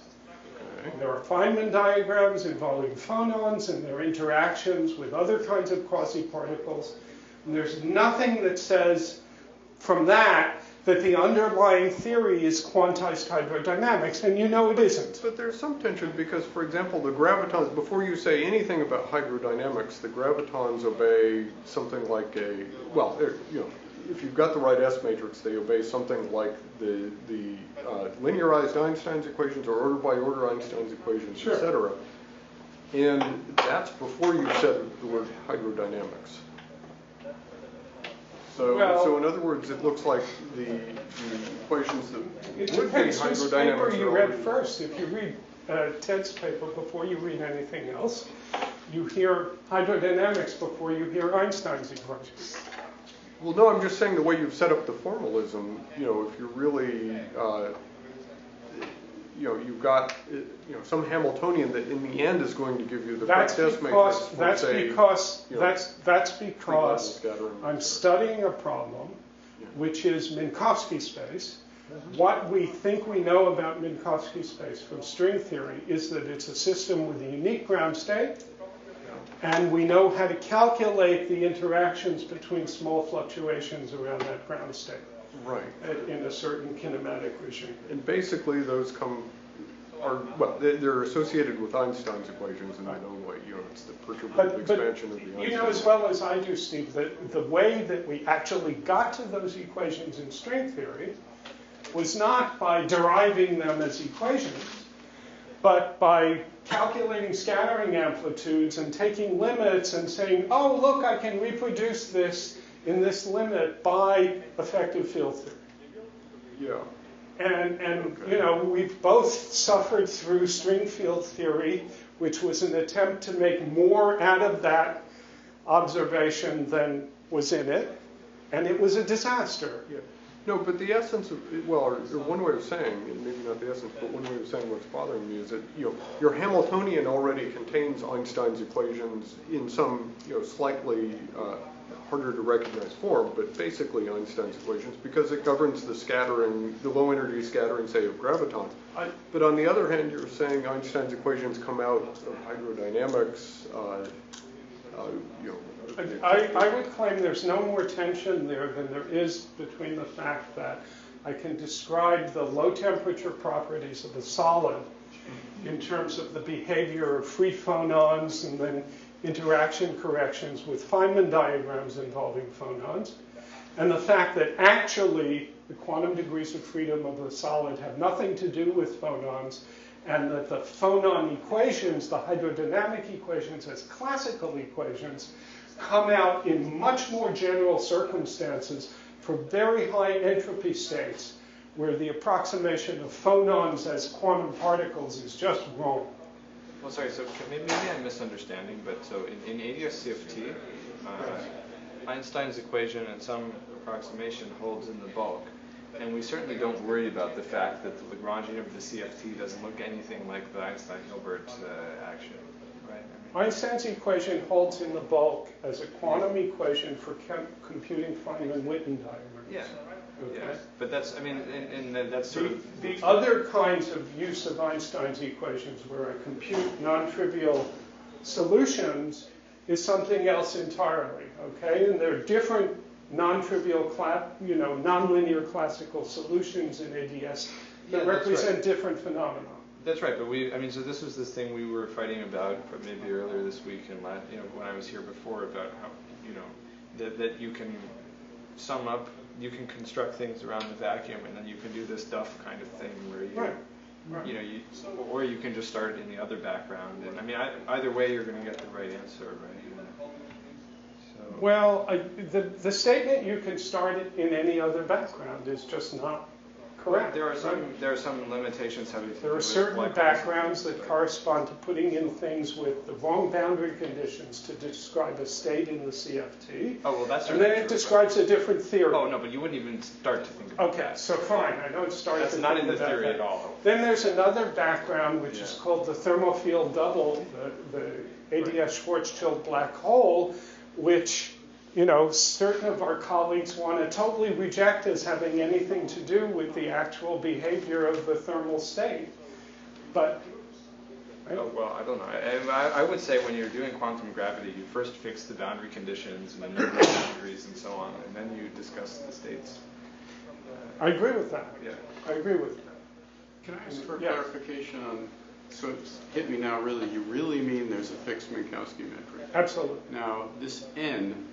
And there are Feynman diagrams involving phonons and their interactions with other kinds of quasi-particles. And there's nothing that says from that the underlying theory is quantized hydrodynamics, and you know it isn't. But there's some tension because, for example, the gravitons, before you say anything about hydrodynamics, the gravitons obey something like a, well, you know, if you've got the right S matrix, they obey something like the linearized Einstein's equations or order by order Einstein's equations, sure, etc. And that's before you said the word hydrodynamics. So in other words, it looks like the equations that it would be depends whose paper hydrodynamics you are read already- first. If you read Ted's paper before you read anything else, you hear hydrodynamics before you hear Einstein's equations. Well, no, I'm just saying the way you've set up the formalism, you know, if you're really, you know, you've got, you know, some Hamiltonian that in the end is going to give you the correct S matrix for, that's say, because you know, that's because scattering. I'm studying a problem, which is Minkowski space. What we think we know about Minkowski space from string theory is that it's a system with a unique ground state, and we know how to calculate the interactions between small fluctuations around that ground state. Right. In a certain kinematic regime. And basically those well, they're associated with Einstein's equations in their own way. You know, it's the perturbative expansion of the Einstein. You know as well as I do, Steve, that the way that we actually got to those equations in string theory was not by deriving them as equations, but by calculating scattering amplitudes and taking limits and saying, oh, look, I can reproduce this in this limit by effective field theory. Yeah. And Okay. you know, we've both suffered through string field theory, which was an attempt to make more out of that observation than was in it, and it was a disaster. Yeah. No, but the essence of, well, or one way of saying, and maybe not the essence, but one way of saying what's bothering me is that, you know, your Hamiltonian already contains Einstein's equations in some, you know, slightly harder to recognize form, but basically Einstein's equations because it governs the scattering, the low energy scattering, say, of gravitons. But on the other hand, you're saying Einstein's equations come out of hydrodynamics, you know. I would claim there's no more tension there than there is between the fact that I can describe the low temperature properties of a solid in terms of the behavior of free phonons and then interaction corrections with Feynman diagrams involving phonons, and the fact that actually the quantum degrees of freedom of the solid have nothing to do with phonons, and that the phonon equations, the hydrodynamic equations as classical equations, come out in much more general circumstances for very high entropy states where the approximation of phonons as quantum particles is just wrong. Well, sorry, so maybe I'm misunderstanding, but so in ADS CFT, Einstein's equation and some approximation holds in the bulk. And we certainly don't worry about the fact that the Lagrangian of the CFT doesn't look anything like the Einstein-Hilbert action, right? I mean, Einstein's equation holds in the bulk as a quantum equation for computing Feynman-Witten diagrams. yeah. Okay. Yeah, but that's, I mean, and that's sort of... The other kinds of use of Einstein's equations where I compute non-trivial solutions is something else entirely, okay? And there are different non-trivial, nonlinear classical solutions in ADS that represent different phenomena. That's right, but so this was this thing we were fighting about maybe earlier this week and when I was here before about how, that you can sum up, you can construct things around the vacuum and then you can do this Duff kind of thing where you, or you can just start in the other background. And either way you're going to get the right answer, right? So. Well, the statement you can start it in any other background is just not correct. There are some limitations having to do with There are certain backgrounds that correspond to putting in things with the wrong boundary conditions to describe a state in the CFT. Oh, well, that's and then it describes a different theory. Oh, no, but you wouldn't even start to think about that. Okay, so fine, I don't start That's to not think in the about theory that. at all. Then there's another background which is called the thermofield double, the ADS Schwarzschild black hole, which certain of our colleagues want to totally reject as having anything to do with the actual behavior of the thermal state. But, right? Oh, well, I don't know. I would say when you're doing quantum gravity, you first fix the boundary conditions and the number of boundaries and so on, and then you discuss the states. I agree with that. Yeah. I agree with that. Can I ask for clarification on, so it's hit me now, really, you really mean there's a fixed Minkowski metric? Absolutely. Now, this N,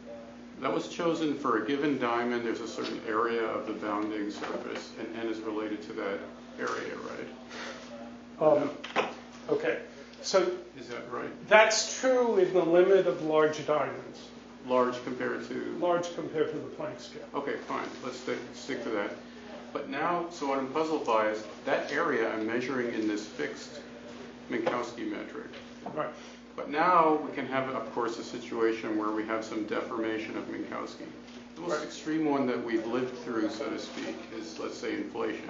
that was chosen for a given diamond. There's a certain area of the bounding surface, and N is related to that area, right? Okay. So is that right? That's true in the limit of large diamonds. Large compared to? Large compared to the Planck scale. Okay, fine. Let's stick to that. But now, so what I'm puzzled by is that area I'm measuring in this fixed Minkowski metric. Right. But now we can have, of course, a situation where we have some deformation of Minkowski. The most extreme one that we've lived through, so to speak, is, let's say, inflation.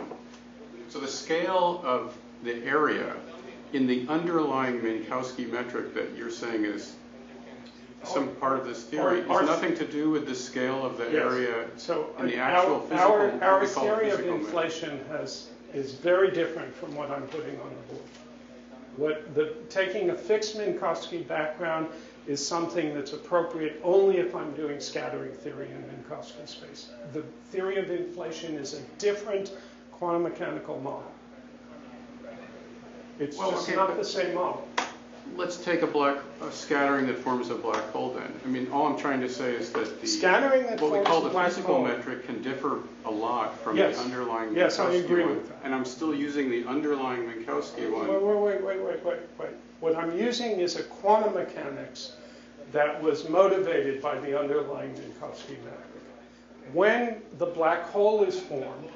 So the scale of the area in the underlying Minkowski metric that you're saying is some part of this theory is nothing to do with the scale of the area in the actual physical. Our theory of inflation is very different from what I'm putting on the board. Taking a fixed Minkowski background is something that's appropriate only if I'm doing scattering theory in Minkowski space. The theory of inflation is a different quantum mechanical model. It's not the same model. Let's take a scattering that forms a black hole then. I mean, all I'm trying to say is that what we call the physical metric can differ a lot from the underlying Minkowski Yes, I agree one. with that. And I'm still using the underlying Minkowski one. Wait. What I'm using is a quantum mechanics that was motivated by the underlying Minkowski metric. When the black hole is formed,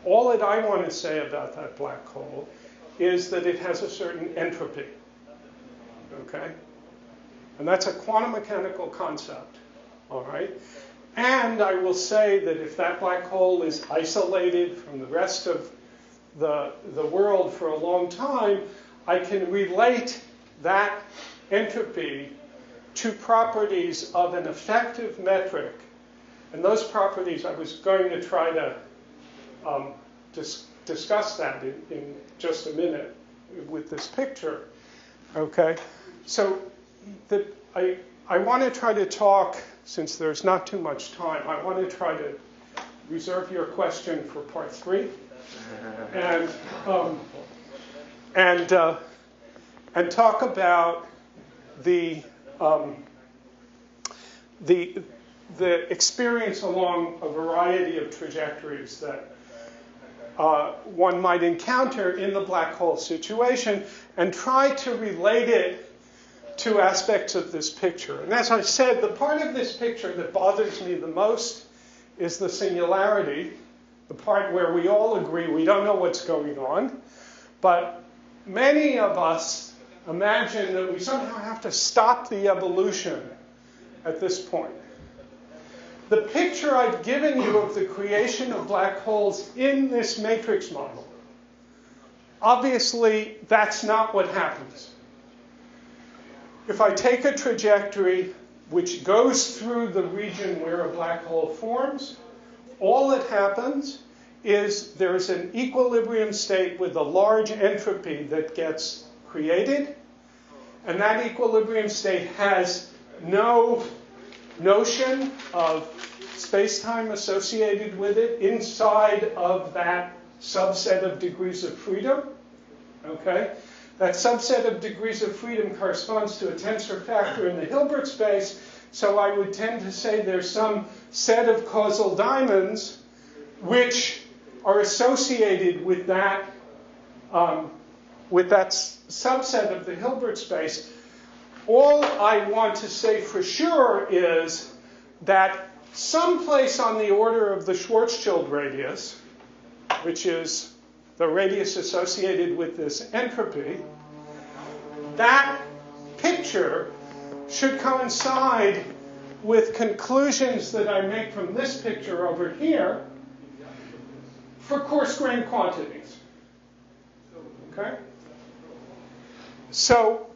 all that I want to say about that black hole is that it has a certain entropy, And that's a quantum mechanical concept, all right? And I will say that if that black hole is isolated from the rest of the world for a long time, I can relate that entropy to properties of an effective metric. And those properties, I was going to try to discuss that in just a minute with this picture, So I want to try to talk, since there's not too much time, I want to try to reserve your question for part 3 and talk about the experience along a variety of trajectories that one might encounter in the black hole situation and try to relate it to aspects of this picture. And as I said, the part of this picture that bothers me the most is the singularity, the part where we all agree we don't know what's going on, but many of us imagine that we somehow have to stop the evolution at this point. The picture I've given you of the creation of black holes in this matrix model, obviously that's not what happens. If I take a trajectory which goes through the region where a black hole forms, all that happens is there's an equilibrium state with a large entropy that gets created, and that equilibrium state has no notion of spacetime associated with it inside of that subset of degrees of freedom. Okay? That subset of degrees of freedom corresponds to a tensor factor in the Hilbert space, so I would tend to say there's some set of causal diamonds which are associated with that subset of the Hilbert space. All I want to say for sure is that someplace on the order of the Schwarzschild radius, which is the radius associated with this entropy, that picture should coincide with conclusions that I make from this picture over here for coarse-grained quantities. Okay? So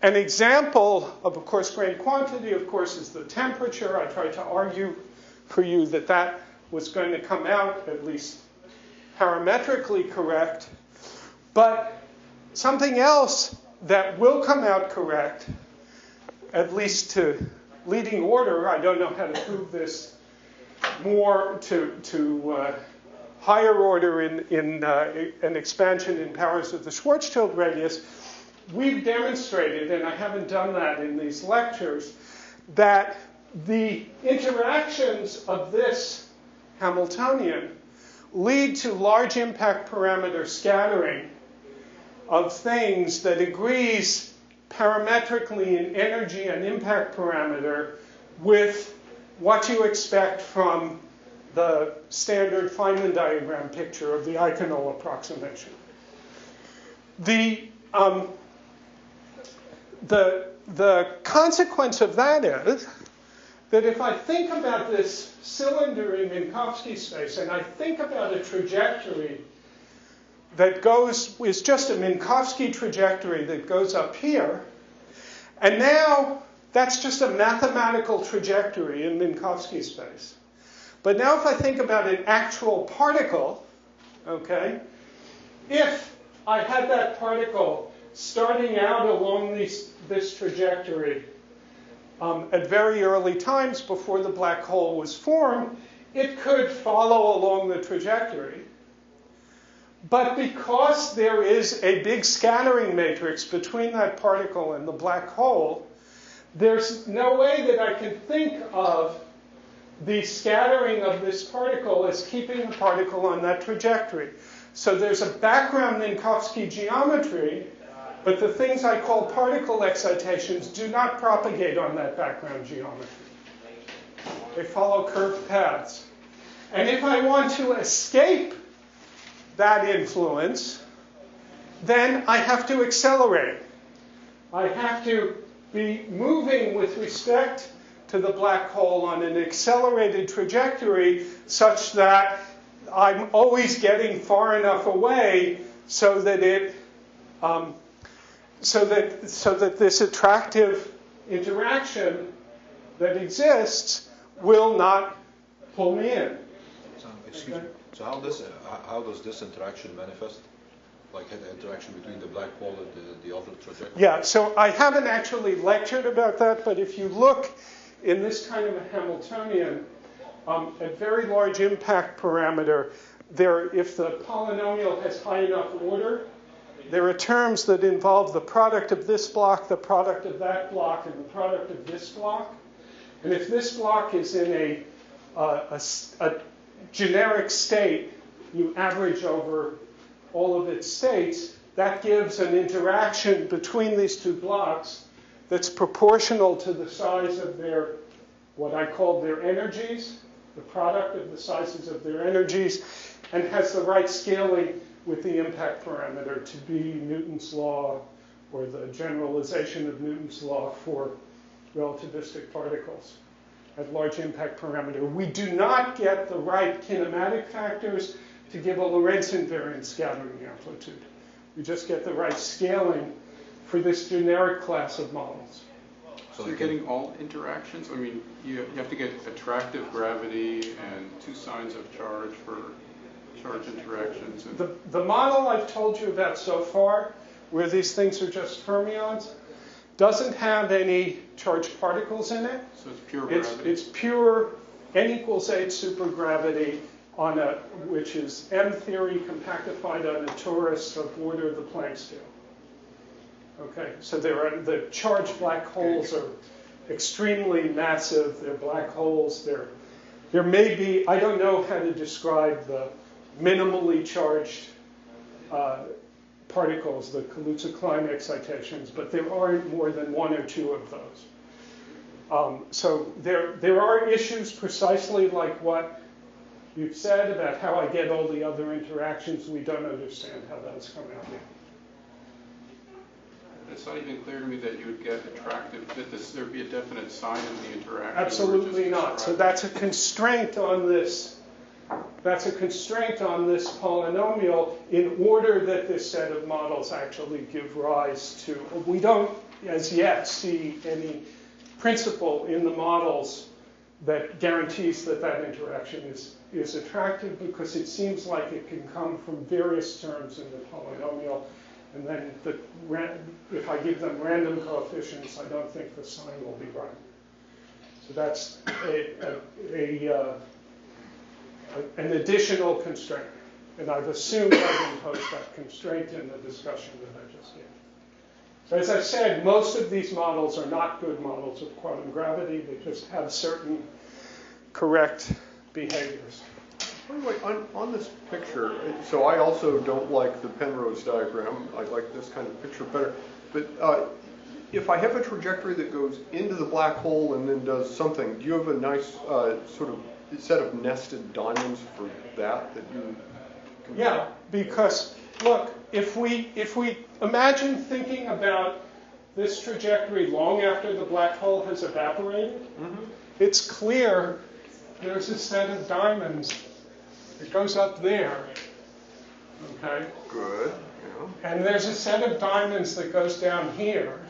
an example of a coarse-grained quantity, of course, is the temperature. I tried to argue for you that that was going to come out at least parametrically correct. But something else that will come out correct, at least to leading order, I don't know how to prove this more to higher order in an expansion in powers of the Schwarzschild radius, we've demonstrated, and I haven't done that in these lectures, that the interactions of this Hamiltonian lead to large impact parameter scattering of things that agrees parametrically in energy and impact parameter with what you expect from the standard Feynman diagram picture of the Eikenol approximation. The consequence of that is that if I think about this cylinder in Minkowski space, and I think about a trajectory that is just a Minkowski trajectory that goes up here, and now that's just a mathematical trajectory in Minkowski space. But now if I think about an actual particle, okay, if I had that particle starting out along this trajectory at very early times before the black hole was formed, it could follow along the trajectory. But because there is a big scattering matrix between that particle and the black hole, there's no way that I can think of the scattering of this particle as keeping the particle on that trajectory. So there's a background Minkowski geometry, but the things I call particle excitations do not propagate on that background geometry. They follow curved paths. And if I want to escape that influence, then I have to accelerate. I have to be moving with respect to the black hole on an accelerated trajectory such that I'm always getting far enough away so that this attractive interaction that exists will not pull me in. Excuse me. So how does this interaction manifest? Like the interaction between the black hole and the other trajectory? Yeah, so I haven't actually lectured about that, but if you look in this kind of a Hamiltonian, at very large impact parameter, if the polynomial has high enough order, there are terms that involve the product of this block, the product of that block, and the product of this block. And if this block is in a generic state, you average over all of its states, that gives an interaction between these two blocks that's proportional to the size of their, what I call their energies, the product of the sizes of their energies, and has the right scaling with the impact parameter to be Newton's law or the generalization of Newton's law for relativistic particles at large impact parameter. We do not get the right kinematic factors to give a Lorentz invariant scattering amplitude. We just get the right scaling for this generic class of models. So you're getting all interactions? I mean, you have to get attractive gravity and two signs of charge for charge interactions. The model I've told you about so far, where these things are just fermions, doesn't have any charged particles in it. So it's pure gravity? It's pure n equals 8 supergravity which is M theory compactified on a torus of order of the Planck scale. Okay, so the charged black holes are extremely massive. They're black holes. There may be, I don't know how to describe the minimally charged particles, the Kaluza-Klein excitations, but there aren't more than one or two of those. So there are issues precisely like what you've said about how I get all the other interactions. We don't understand how that's come out yet. It's not even clear to me that you would get attractive, that there would be a definite sign of the interaction. Absolutely not. So that's a constraint on this. That's a constraint on this polynomial in order that this set of models actually give rise to. We don't, as yet, see any principle in the models that guarantees that that interaction is attractive, because it seems like it can come from various terms in the polynomial. And then if I give them random coefficients, I don't think the sign will be right. So that's an additional constraint. And I've assumed I've imposed that constraint in the discussion that I just gave. So as I said, most of these models are not good models of quantum gravity. They just have certain correct behaviors. By the way, on this picture, so I also don't like the Penrose diagram. I like this kind of picture better. But if I have a trajectory that goes into the black hole and then does something, do you have a nice sort of set of nested diamonds for that you can... Yeah, because look, if we imagine thinking about this trajectory long after the black hole has evaporated, it's clear there's a set of diamonds. It goes up there, okay? Good, yeah. And there's a set of diamonds that goes down here.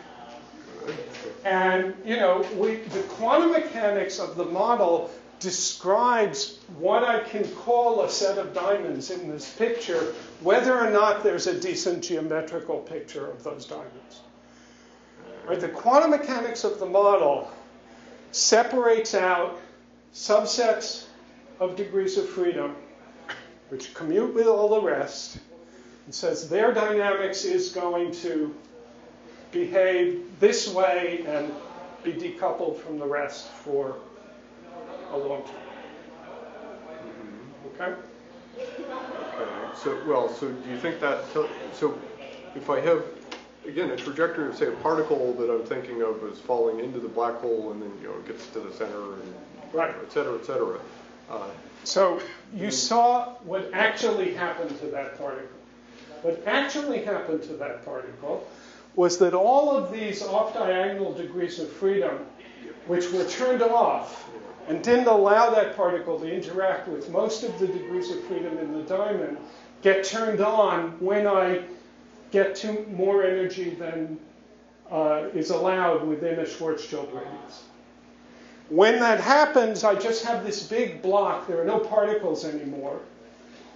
Good. And, the quantum mechanics of the model describes what I can call a set of diamonds in this picture, whether or not there's a decent geometrical picture of those diamonds. Right? The quantum mechanics of the model separates out subsets of degrees of freedom, which commute with all the rest, and says their dynamics is going to behave this way and be decoupled from the rest for a long time. Okay? Okay. So do you think that, so if I have, again, a trajectory of, say, a particle that I'm thinking of as falling into the black hole and then, it gets to the center and, right, et cetera, et cetera. So you saw what actually happened to that particle. What actually happened to that particle was that all of these off-diagonal degrees of freedom, which were turned off and didn't allow that particle to interact with most of the degrees of freedom in the diamond, get turned on when I get to more energy than is allowed within a Schwarzschild radius. When that happens, I just have this big block. There are no particles anymore.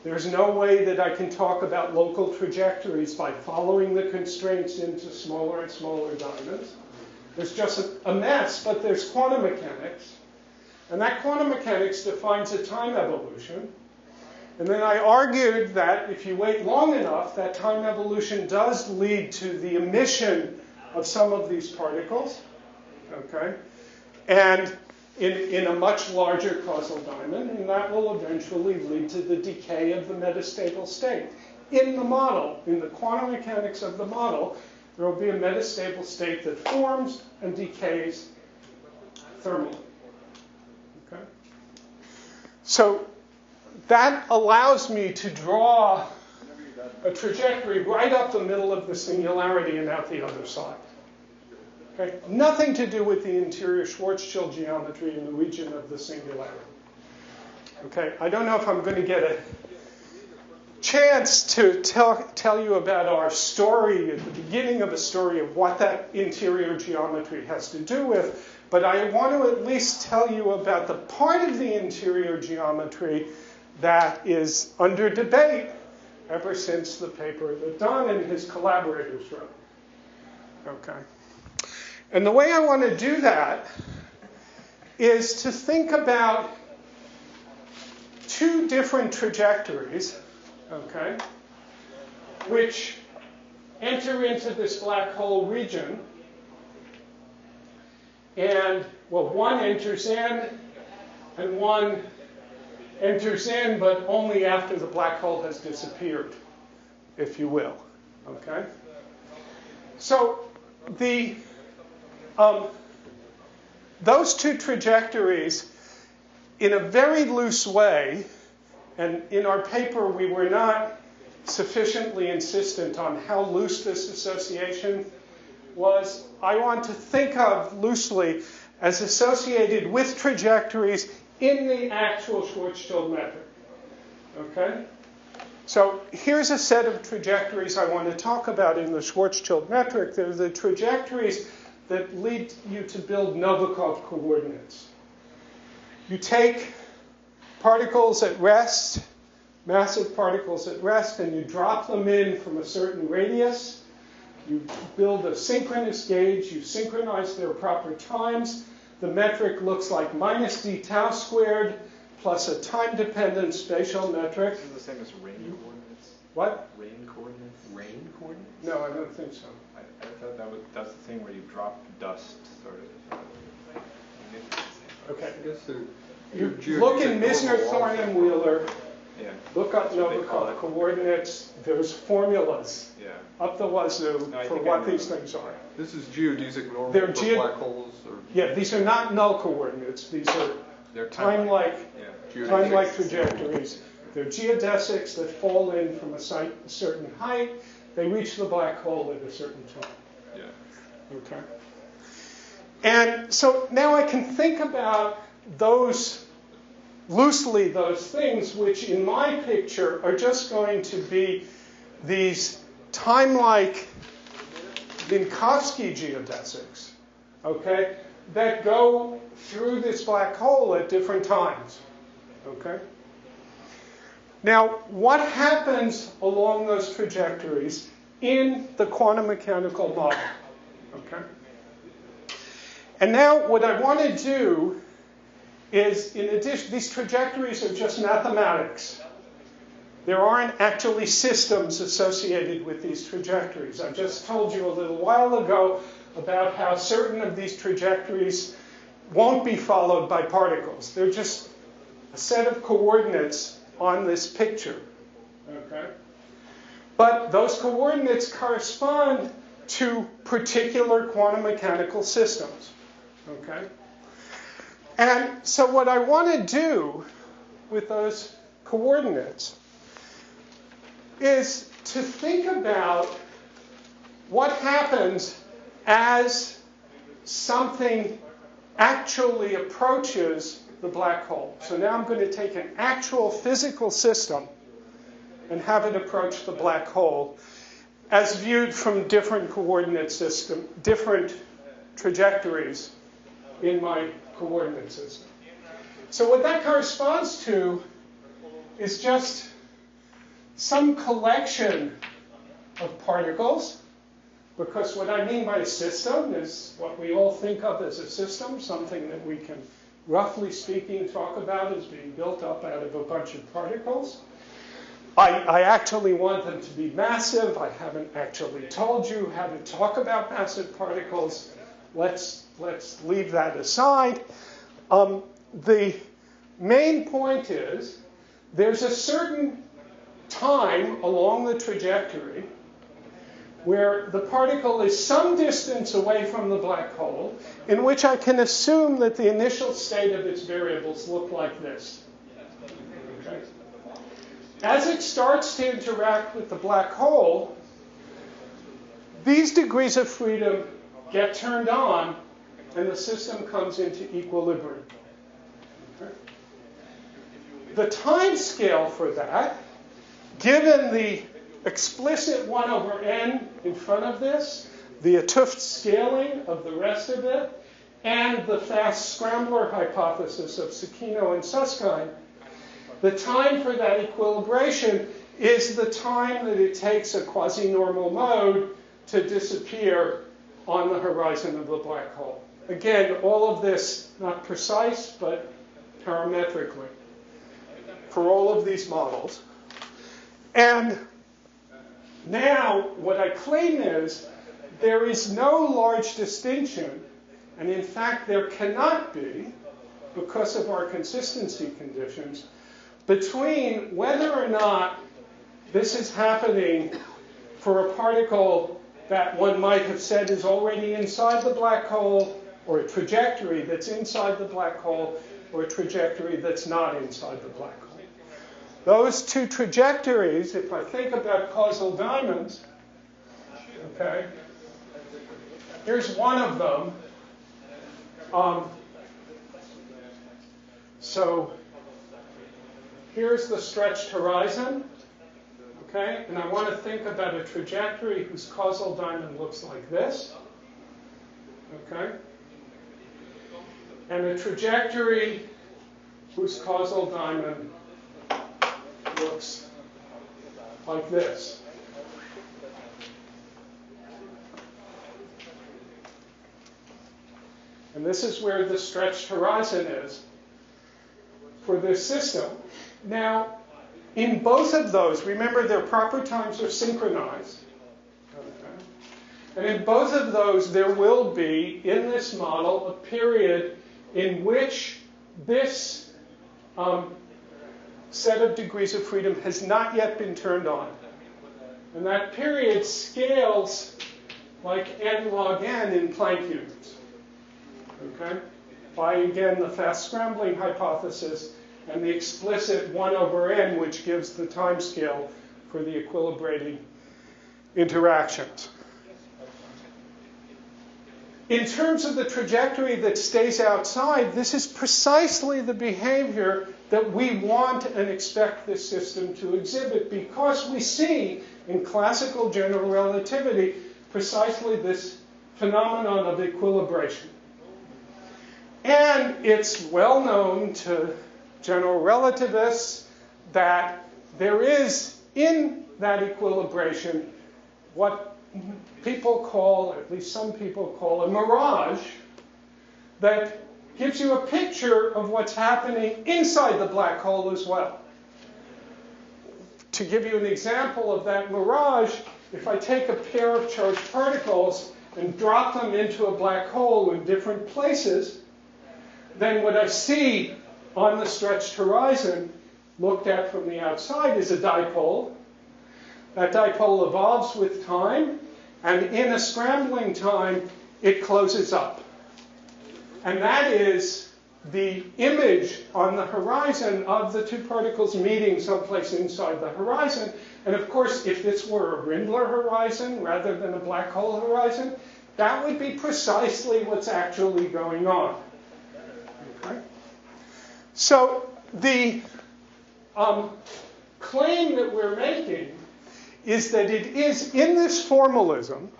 There's no way that I can talk about local trajectories by following the constraints into smaller and smaller diamonds. There's just a mess, but there's quantum mechanics. And that quantum mechanics defines a time evolution. And then I argued that if you wait long enough, that time evolution does lead to the emission of some of these particles. Okay? And in a much larger causal diamond, and that will eventually lead to the decay of the metastable state. In the model, in the quantum mechanics of the model, there will be a metastable state that forms and decays thermally. Okay? So that allows me to draw a trajectory right up the middle of the singularity and out the other side. Okay? Nothing to do with the interior Schwarzschild geometry in the region of the singularity. Okay? I don't know if I'm going to get a chance to tell you about our story at the beginning of a story of what that interior geometry has to do with, but I want to at least tell you about the part of the interior geometry that is under debate ever since the paper that Don and his collaborators wrote. Okay? And the way I want to do that is to think about two different trajectories, okay, which enter into this black hole region. And, well, one enters in and one enters in, but only after the black hole has disappeared, if you will. Okay? So those two trajectories, in a very loose way, and in our paper we were not sufficiently insistent on how loose this association was, I want to think of loosely as associated with trajectories in the actual Schwarzschild metric. Okay? So here's a set of trajectories I want to talk about in the Schwarzschild metric. They're the trajectories that lead you to build Novikov coordinates. You take particles at rest, massive particles at rest, and you drop them in from a certain radius. You build a synchronous gauge. You synchronize their proper times. The metric looks like minus d tau squared plus a time-dependent spatial metric. This is the same as rain coordinates? What? Rain coordinates? Rain coordinates? No, I don't think so. I thought that's the thing where you drop dust, sort of. Okay. I guess You look in Misner, Thorne, and Wheeler. Yeah. Look up That's what they call Novikov it. coordinates. There's formulas Yeah. up the wazoo No, I for think I what know these that. things are. This is geodesic normal They're for black holes, or Yeah, these are not null coordinates. These are They're time-like Yeah. time-like trajectories. They're geodesics that fall in from a certain height. They reach the black hole at a certain time. Yeah. Okay. And so now I can think about those, loosely those things, which in my picture are just going to be these time-like Minkowski geodesics, okay, that go through this black hole at different times, okay? Now, what happens along those trajectories in the quantum mechanical model, okay? And now what I want to do is, in addition, these trajectories are just mathematics. There aren't actually systems associated with these trajectories. I just told you a little while ago about how certain of these trajectories won't be followed by particles. They're just a set of coordinates on this picture. Okay? But those coordinates correspond to particular quantum mechanical systems. Okay? And so what I want to do with those coordinates is to think about what happens as something actually approaches the black hole. So now I'm going to take an actual physical system and have it approach the black hole as viewed from different coordinate system, different trajectories in my coordinate system. So what that corresponds to is just some collection of particles, because what I mean by a system is what we all think of as a system, something that we can, roughly speaking, talk about as being built up out of a bunch of particles. I actually want them to be massive. I haven't actually told you how to talk about massive particles. Let's leave that aside. The main point is there's a certain time along the trajectory where the particle is some distance away from the black hole, in which I can assume that the initial state of its variables look like this. Okay? As it starts to interact with the black hole, these degrees of freedom get turned on, and the system comes into equilibrium. Okay? The time scale for that, given the explicit 1 over n in front of this, the 't Hooft scaling of the rest of it, and the fast scrambler hypothesis of Sekino and Susskind, the time for that equilibration is the time that it takes a quasi-normal mode to disappear on the horizon of the black hole. Again, all of this not precise, but parametrically. for all of these models. And now what I claim is there is no large distinction, and in fact there cannot be, because of our consistency conditions, between whether or not this is happening for a particle that one might have said is already inside the black hole, or a trajectory that's inside the black hole, or a trajectory that's not inside the black hole. Those two trajectories, if I think about causal diamonds, okay, here's one of them. So here's the stretched horizon, okay, and I want to think about a trajectory whose causal diamond looks like this, okay, and a trajectory whose causal diamond looks like this. And this is where the stretched horizon is for this system. Now, in both of those, remember their proper times are synchronized. Okay. And in both of those, there will be, in this model, a period in which this set of degrees of freedom has not yet been turned on. And that period scales like n log n in Planck units. Okay? By, again, the fast scrambling hypothesis and the explicit 1 over n, which gives the time scale for the equilibrating interactions. In terms of the trajectory that stays outside, this is precisely the behavior that we want and expect this system to exhibit, because we see in classical general relativity precisely this phenomenon of equilibration. And it's well known to general relativists that there is in that equilibration what people call, at least some people call, a mirage that gives you a picture of what's happening inside the black hole as well. To give you an example of that mirage, if I take a pair of charged particles and drop them into a black hole in different places, then what I see on the stretched horizon, looked at from the outside, is a dipole. That dipole evolves with time, and in a scrambling time, it closes up. And that is the image on the horizon of the two particles meeting someplace inside the horizon. And of course, if this were a Rindler horizon rather than a black hole horizon, that would be precisely what's actually going on. Okay? So the claim that we're making is that it is, in this formalism,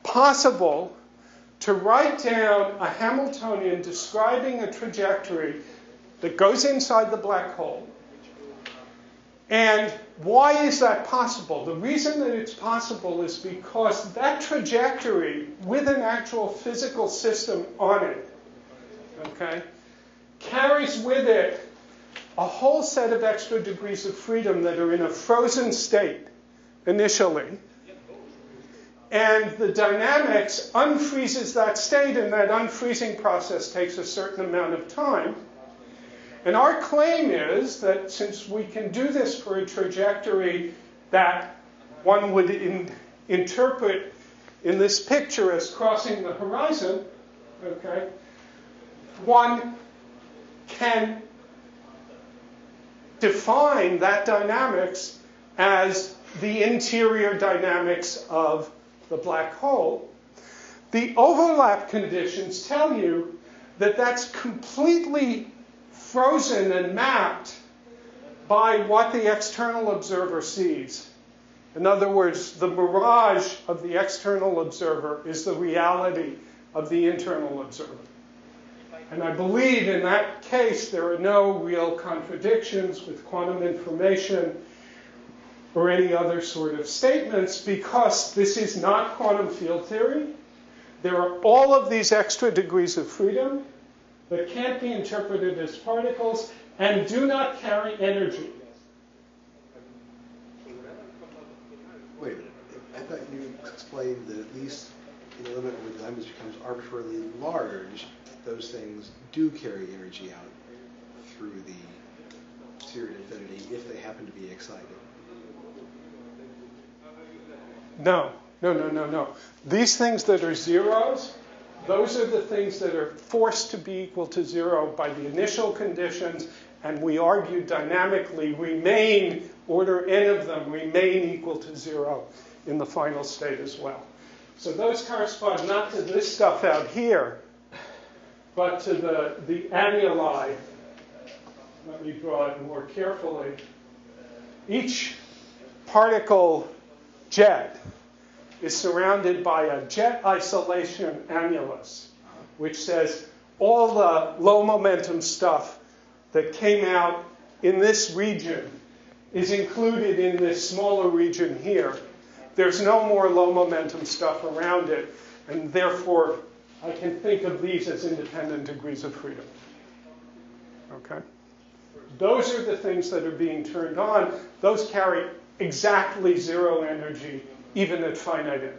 possible to write down a Hamiltonian describing a trajectory that goes inside the black hole. And why is that possible? The reason that it's possible is because that trajectory, with an actual physical system on it, okay, carries with it a whole set of extra degrees of freedom that are in a frozen state initially. And the dynamics unfreezes that state, and that unfreezing process takes a certain amount of time. And our claim is that since we can do this for a trajectory that one would interpret in this picture as crossing the horizon, okay, one can define that dynamics as the interior dynamics of the black hole. The overlap conditions tell you that that's completely frozen and mapped by what the external observer sees. In other words, the mirage of the external observer is the reality of the internal observer. And I believe in that case there are no real contradictions with quantum information or any other sort of statements, because this is not quantum field theory. There are all of these extra degrees of freedom that can't be interpreted as particles, and do not carry energy. Wait a minute. I thought you explained that at least in the limit where the language becomes arbitrarily large, those things do carry energy out through the sphere at infinity if they happen to be excited. No. These things that are zeros, those are the things that are forced to be equal to zero by the initial conditions, and we argue dynamically remain, order n of them, remain equal to zero in the final state as well. So those correspond not to this stuff out here, but to the annuli. Let me draw it more carefully. Each particle jet is surrounded by a jet isolation annulus, which says all the low momentum stuff that came out in this region is included in this smaller region here. There's no more low momentum stuff around it, and therefore I can think of these as independent degrees of freedom. Okay? Those are the things that are being turned on. Those carry exactly zero energy, even at finite n.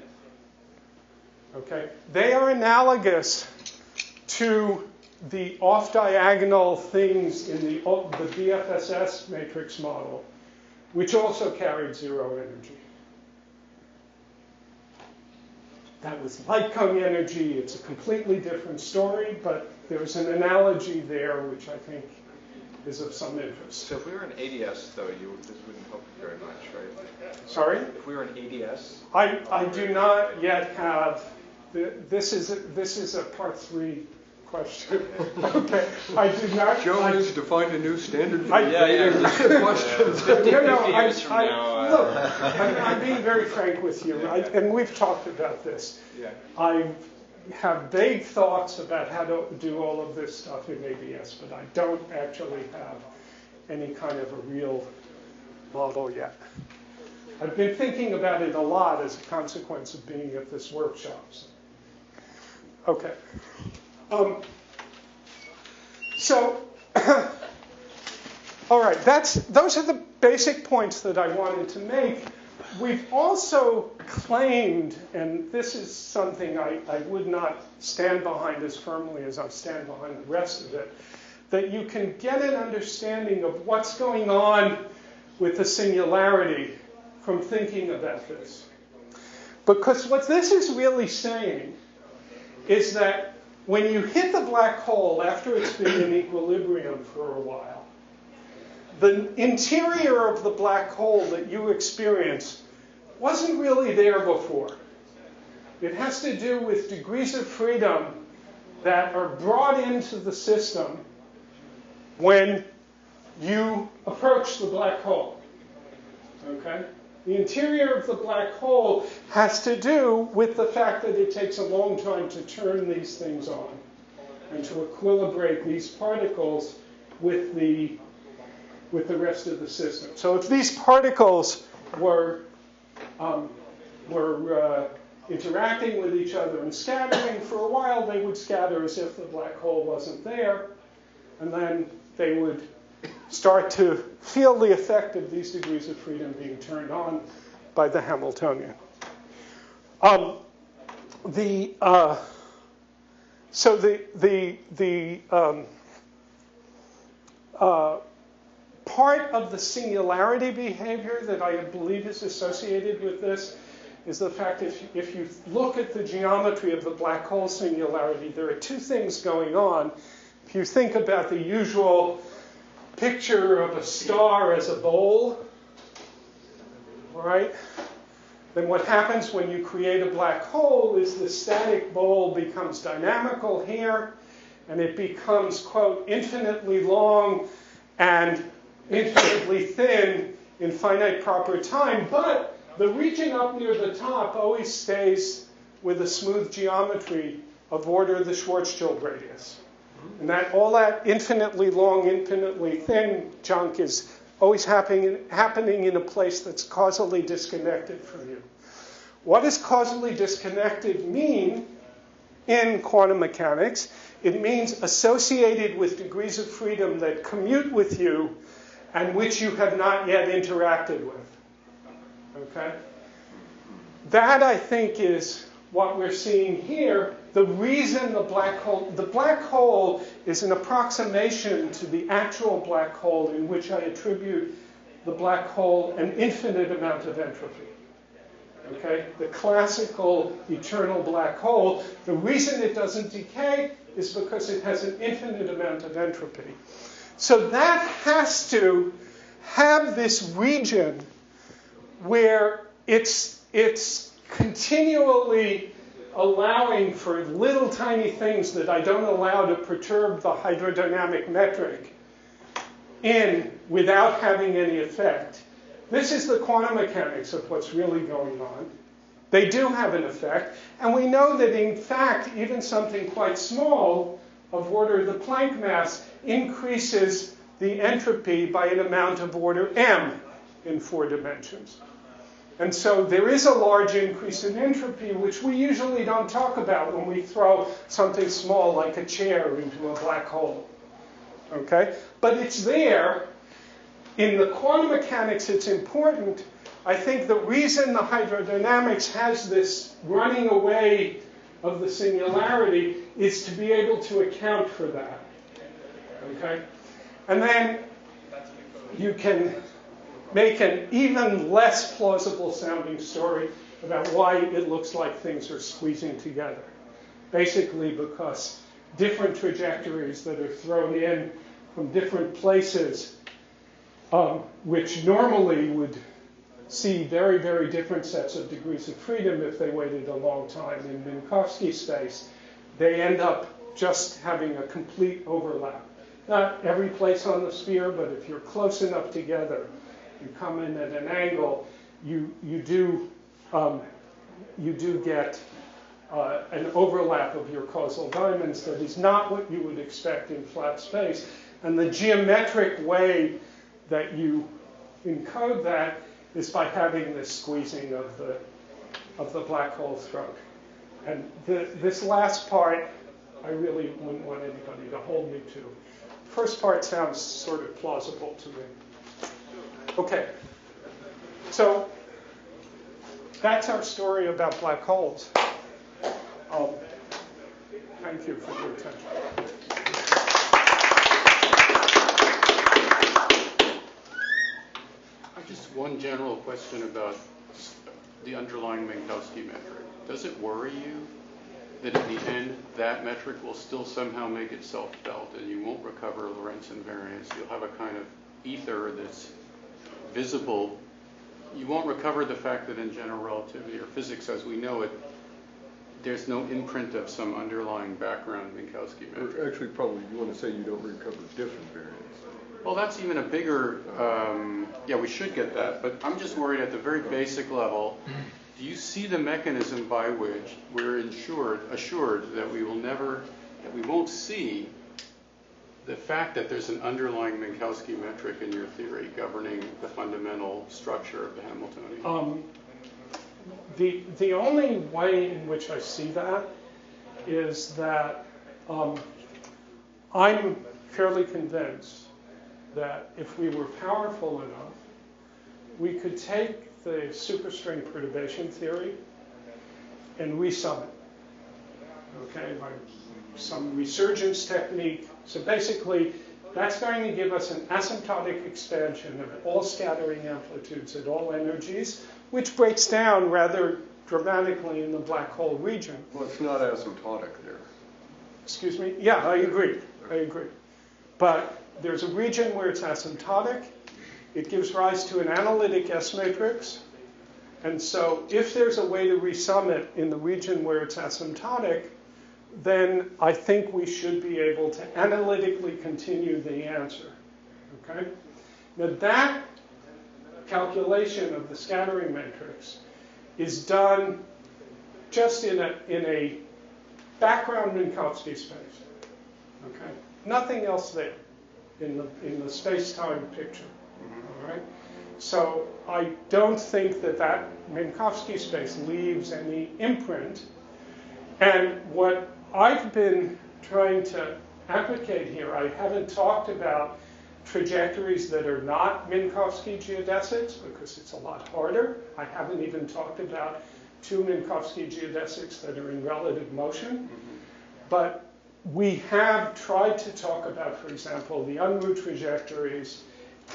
Okay? They are analogous to the off-diagonal things in the BFSS matrix model, which also carried zero energy. That was light cone energy. It's a completely different story, but there's an analogy there which I think is of some interest. So if we were in ADS, though, this wouldn't help you very much, right? Sorry? If we were in ADS? I do not yet have, this is a part 3 question. Okay. I do not. Joe needs to find a new standard for questions. 50 years from now. Look, I'm being very frank with you, and we've talked about this. Yeah. I have vague thoughts about how to do all of this stuff in ABS, but I don't actually have any kind of a real model yet. I've been thinking about it a lot as a consequence of being at this workshop. Okay. All right, those are the basic points that I wanted to make. We've also claimed, and this is something I would not stand behind as firmly as I stand behind the rest of it, that you can get an understanding of what's going on with the singularity from thinking about this. Because what this is really saying is that when you hit the black hole after it's been in equilibrium for a while, the interior of the black hole that you experience wasn't really there before. It has to do with degrees of freedom that are brought into the system when you approach the black hole. Okay? The interior of the black hole has to do with the fact that it takes a long time to turn these things on and to equilibrate these particles with the rest of the system. So if these particles were interacting with each other and scattering for a while, they would scatter as if the black hole wasn't there, and then they would start to feel the effect of these degrees of freedom being turned on by the Hamiltonian. Part of the singularity behavior that I believe is associated with this is the fact if you look at the geometry of the black hole singularity, there are two things going on. If you think about the usual picture of a star as a bowl, all right, then what happens when you create a black hole is the static bowl becomes dynamical here, and it becomes, quote, infinitely long and infinitely thin in finite proper time, but the region up near the top always stays with a smooth geometry of order the Schwarzschild radius. And that all that infinitely long, infinitely thin junk is always happening in a place that's causally disconnected from you. What does causally disconnected mean in quantum mechanics? It means associated with degrees of freedom that commute with you and which you have not yet interacted with. Okay? That, I think, is what we're seeing here. The reason the black hole is an approximation to the actual black hole in which I attribute the black hole an infinite amount of entropy. Okay? The classical eternal black hole, the reason it doesn't decay is because it has an infinite amount of entropy. So that has to have this region where it's continually allowing for little tiny things that I don't allow to perturb the hydrodynamic metric in without having any effect. This is the quantum mechanics of what's really going on. They do have an effect, and we know that in fact even something quite small of order the Planck mass increases the entropy by an amount of order m in 4 dimensions. And so there is a large increase in entropy, which we usually don't talk about when we throw something small like a chair into a black hole. Okay? But it's there. In the quantum mechanics, it's important. I think the reason the hydrodynamics has this running away of the singularity is to be able to account for that. Okay? And then you can make an even less plausible sounding story about why it looks like things are squeezing together. Basically because different trajectories that are thrown in from different places, which normally would see very, very different sets of degrees of freedom if they waited a long time in Minkowski space, they end up just having a complete overlap. Not every place on the sphere, but if you're close enough together, you come in at an angle, you do get an overlap of your causal diamonds that is not what you would expect in flat space. And the geometric way that you encode that is by having this squeezing of the black hole throat. And this last part, I really wouldn't want anybody to hold me to. First part sounds sort of plausible to me. Okay, so that's our story about black holes. Thank you for your attention. Just one general question about the underlying Minkowski metric. Does it worry you that at the end that metric will still somehow make itself felt and you won't recover Lorentz invariance? You'll have a kind of ether that's visible. You won't recover the fact that in general relativity or physics as we know it, there's no imprint of some underlying background Minkowski metric. Or actually, probably you want to say you don't recover diff invariance. Well, that's even a bigger, yeah, we should get that. But I'm just worried at the very basic level, do you see the mechanism by which we're assured that we won't see the fact that there's an underlying Minkowski metric in your theory governing the fundamental structure of the Hamiltonian? The only way in which I see that is that I'm fairly convinced that if we were powerful enough, we could take the superstring perturbation theory and resum it. Okay, by some resurgence technique. So basically, that's going to give us an asymptotic expansion of all scattering amplitudes at all energies, which breaks down rather dramatically in the black hole region. Well, it's not asymptotic there. Excuse me? Yeah, I agree. But there's a region where it's asymptotic. It gives rise to an analytic S matrix. And so if there's a way to resum it in the region where it's asymptotic, then I think we should be able to analytically continue the answer. Okay? Now that calculation of the scattering matrix is done just in a background Minkowski space. Okay? Nothing else there in the space-time picture. All right? So I don't think that Minkowski space leaves any imprint. And what I've been trying to advocate here. I haven't talked about trajectories that are not Minkowski geodesics because it's a lot harder. I haven't even talked about two Minkowski geodesics that are in relative motion. But we have tried to talk about, for example, the unroot trajectories,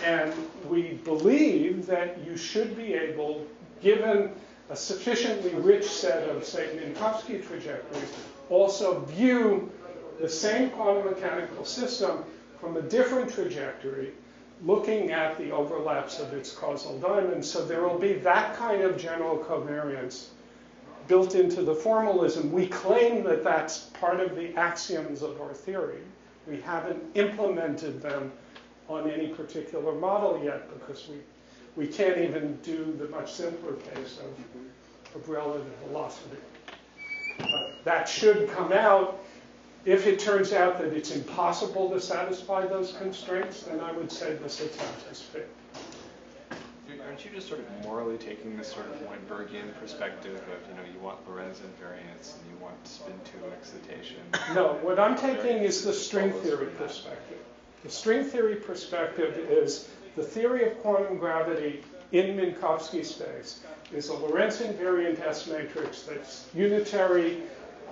and we believe that you should be able, given a sufficiently rich set of, say, Minkowski trajectories, also view the same quantum mechanical system from a different trajectory, looking at the overlaps of its causal diamonds. So there will be that kind of general covariance built into the formalism. We claim that that's part of the axioms of our theory. We haven't implemented them on any particular model yet because we can't even do the much simpler case of relative velocity. But that should come out. If it turns out that it's impossible to satisfy those constraints, then I would say this attempt has failed. Aren't you just sort of morally taking this sort of Weinbergian perspective of, you want Lorentz invariance and you want spin 2 excitation? No, what I'm taking is the string theory perspective. The string theory perspective is the theory of quantum gravity in Minkowski space is a Lorentz invariant S matrix that's unitary.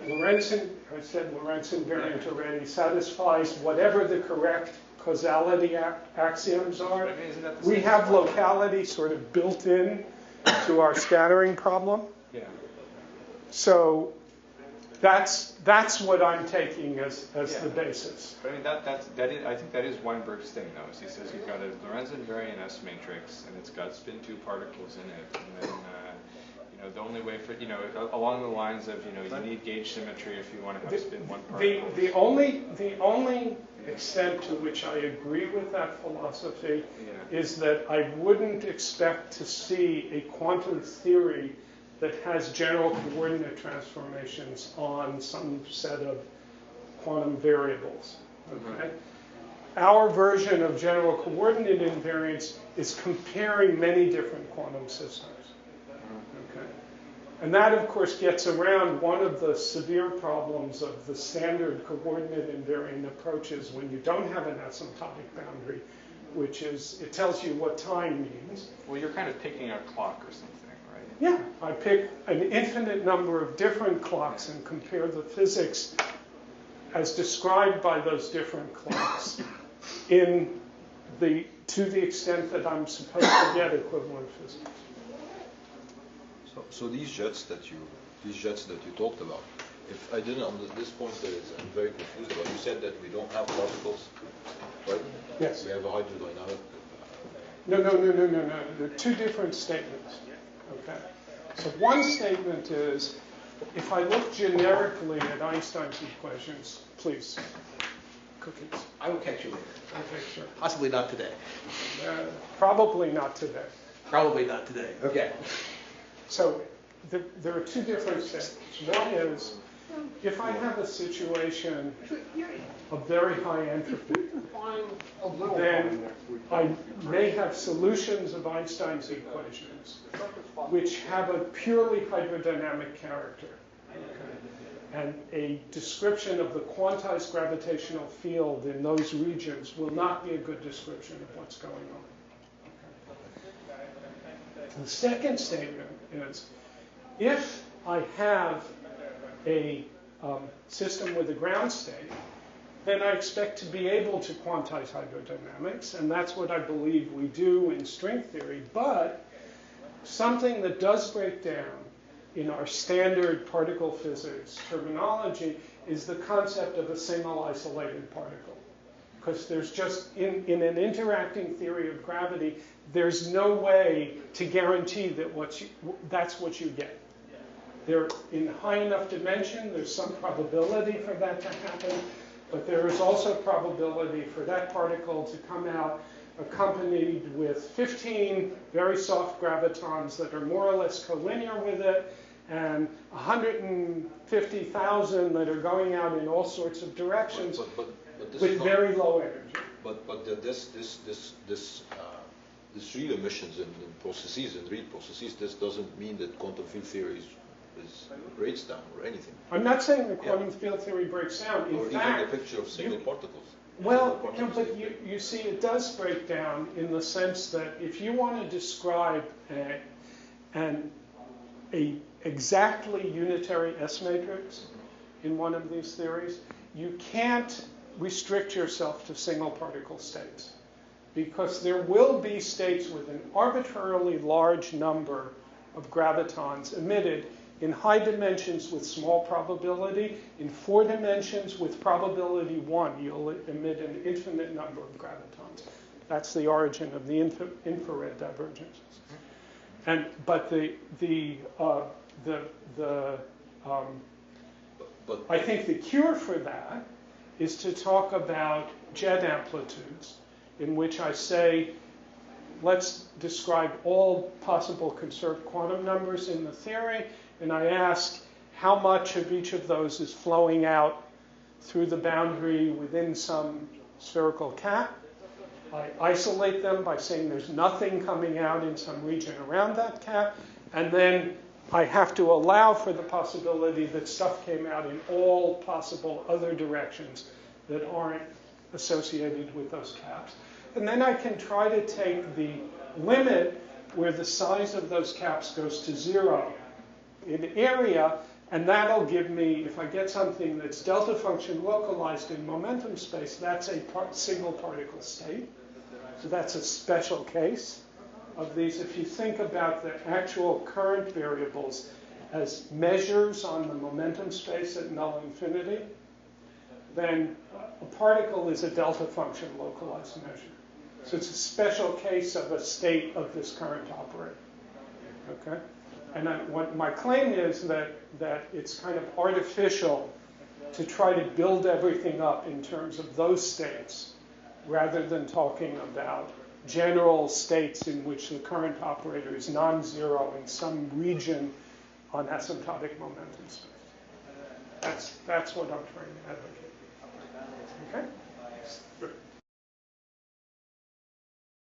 I said Lorentz invariant already, satisfies whatever the correct causality axioms are. We have locality sort of built in to our scattering problem. Yeah. So that's what I'm taking as the basis. But I mean, I think that is Weinberg's thing, though. Is he says you've got a Lorentz invariant S matrix, and it's got spin 2 particles in it, and then the only way for along the lines of you need gauge symmetry if you want to have spin 1 particle. The only extent to which I agree with that philosophy is that I wouldn't expect to see a quantum theory that has general coordinate transformations on some set of quantum variables. Okay? Our version of general coordinate invariance is comparing many different quantum systems. Okay? And that, of course, gets around one of the severe problems of the standard coordinate invariant approaches when you don't have an asymptotic boundary, which is it tells you what time means. Well, you're kind of picking a clock or something, right? Yeah, I pick an infinite number of different clocks and compare the physics as described by those different clocks to the extent that I'm supposed to get equivalent physics. So these jets that you talked about, if I didn't on this point I'm very confused about. You said that we don't have particles, right? Yes. We have a hydrodynamic. No. They're two different statements. Okay. So one statement is, if I look generically at Einstein's equations, please, cookies. I will catch you later. Okay, sure. Possibly not today. Probably not today. Probably not today. Okay. So there are two different statements. One is, if I have a situation of very high entropy, then I may have solutions of Einstein's equations which have a purely hydrodynamic character. Okay? And a description of the quantized gravitational field in those regions will not be a good description of what's going on. The second statement is, if I have a system with a ground state, then I expect to be able to quantize hydrodynamics, and that's what I believe we do in string theory. But something that does break down in our standard particle physics terminology is the concept of a single isolated particle. Because there's just, in an interacting theory of gravity, there's no way to guarantee that that's what you get. They're in high enough dimension, there's some probability for that to happen, but there is also probability for that particle to come out accompanied with 15 very soft gravitons that are more or less collinear with it, and 150,000 that are going out in all sorts of directions with very low energy. But this real emissions in processes, in real processes, this doesn't mean that quantum field theory is breaks down or anything. I'm not saying the quantum field theory breaks down. In Or fact, even the picture of single particles. well, Single no, particles but is you see, it does break down in the sense that if you want to describe an exactly unitary S matrix in one of these theories, you can't restrict yourself to single particle states, because there will be states with an arbitrarily large number of gravitons emitted in high dimensions with small probability. In 4 dimensions with probability 1, you'll emit an infinite number of gravitons. That's the origin of the infrared divergences. But I think the cure for that is to talk about jet amplitudes, in which I say, let's describe all possible conserved quantum numbers in the theory, and I ask how much of each of those is flowing out through the boundary within some spherical cap. I isolate them by saying there's nothing coming out in some region around that cap, and then I have to allow for the possibility that stuff came out in all possible other directions that aren't associated with those caps. And then I can try to take the limit where the size of those caps goes to 0 in area, and that'll give me, if I get something that's delta function localized in momentum space, that's a single particle state. So that's a special case of these. If you think about the actual current variables as measures on the momentum space at null infinity, then a particle is a delta function localized measure. So it's a special case of a state of this current operator. Okay? And what my claim is that it's kind of artificial to try to build everything up in terms of those states, rather than talking about general states in which the current operator is non-zero in some region on asymptotic momentum space. That's what I'm trying to advocate. Okay?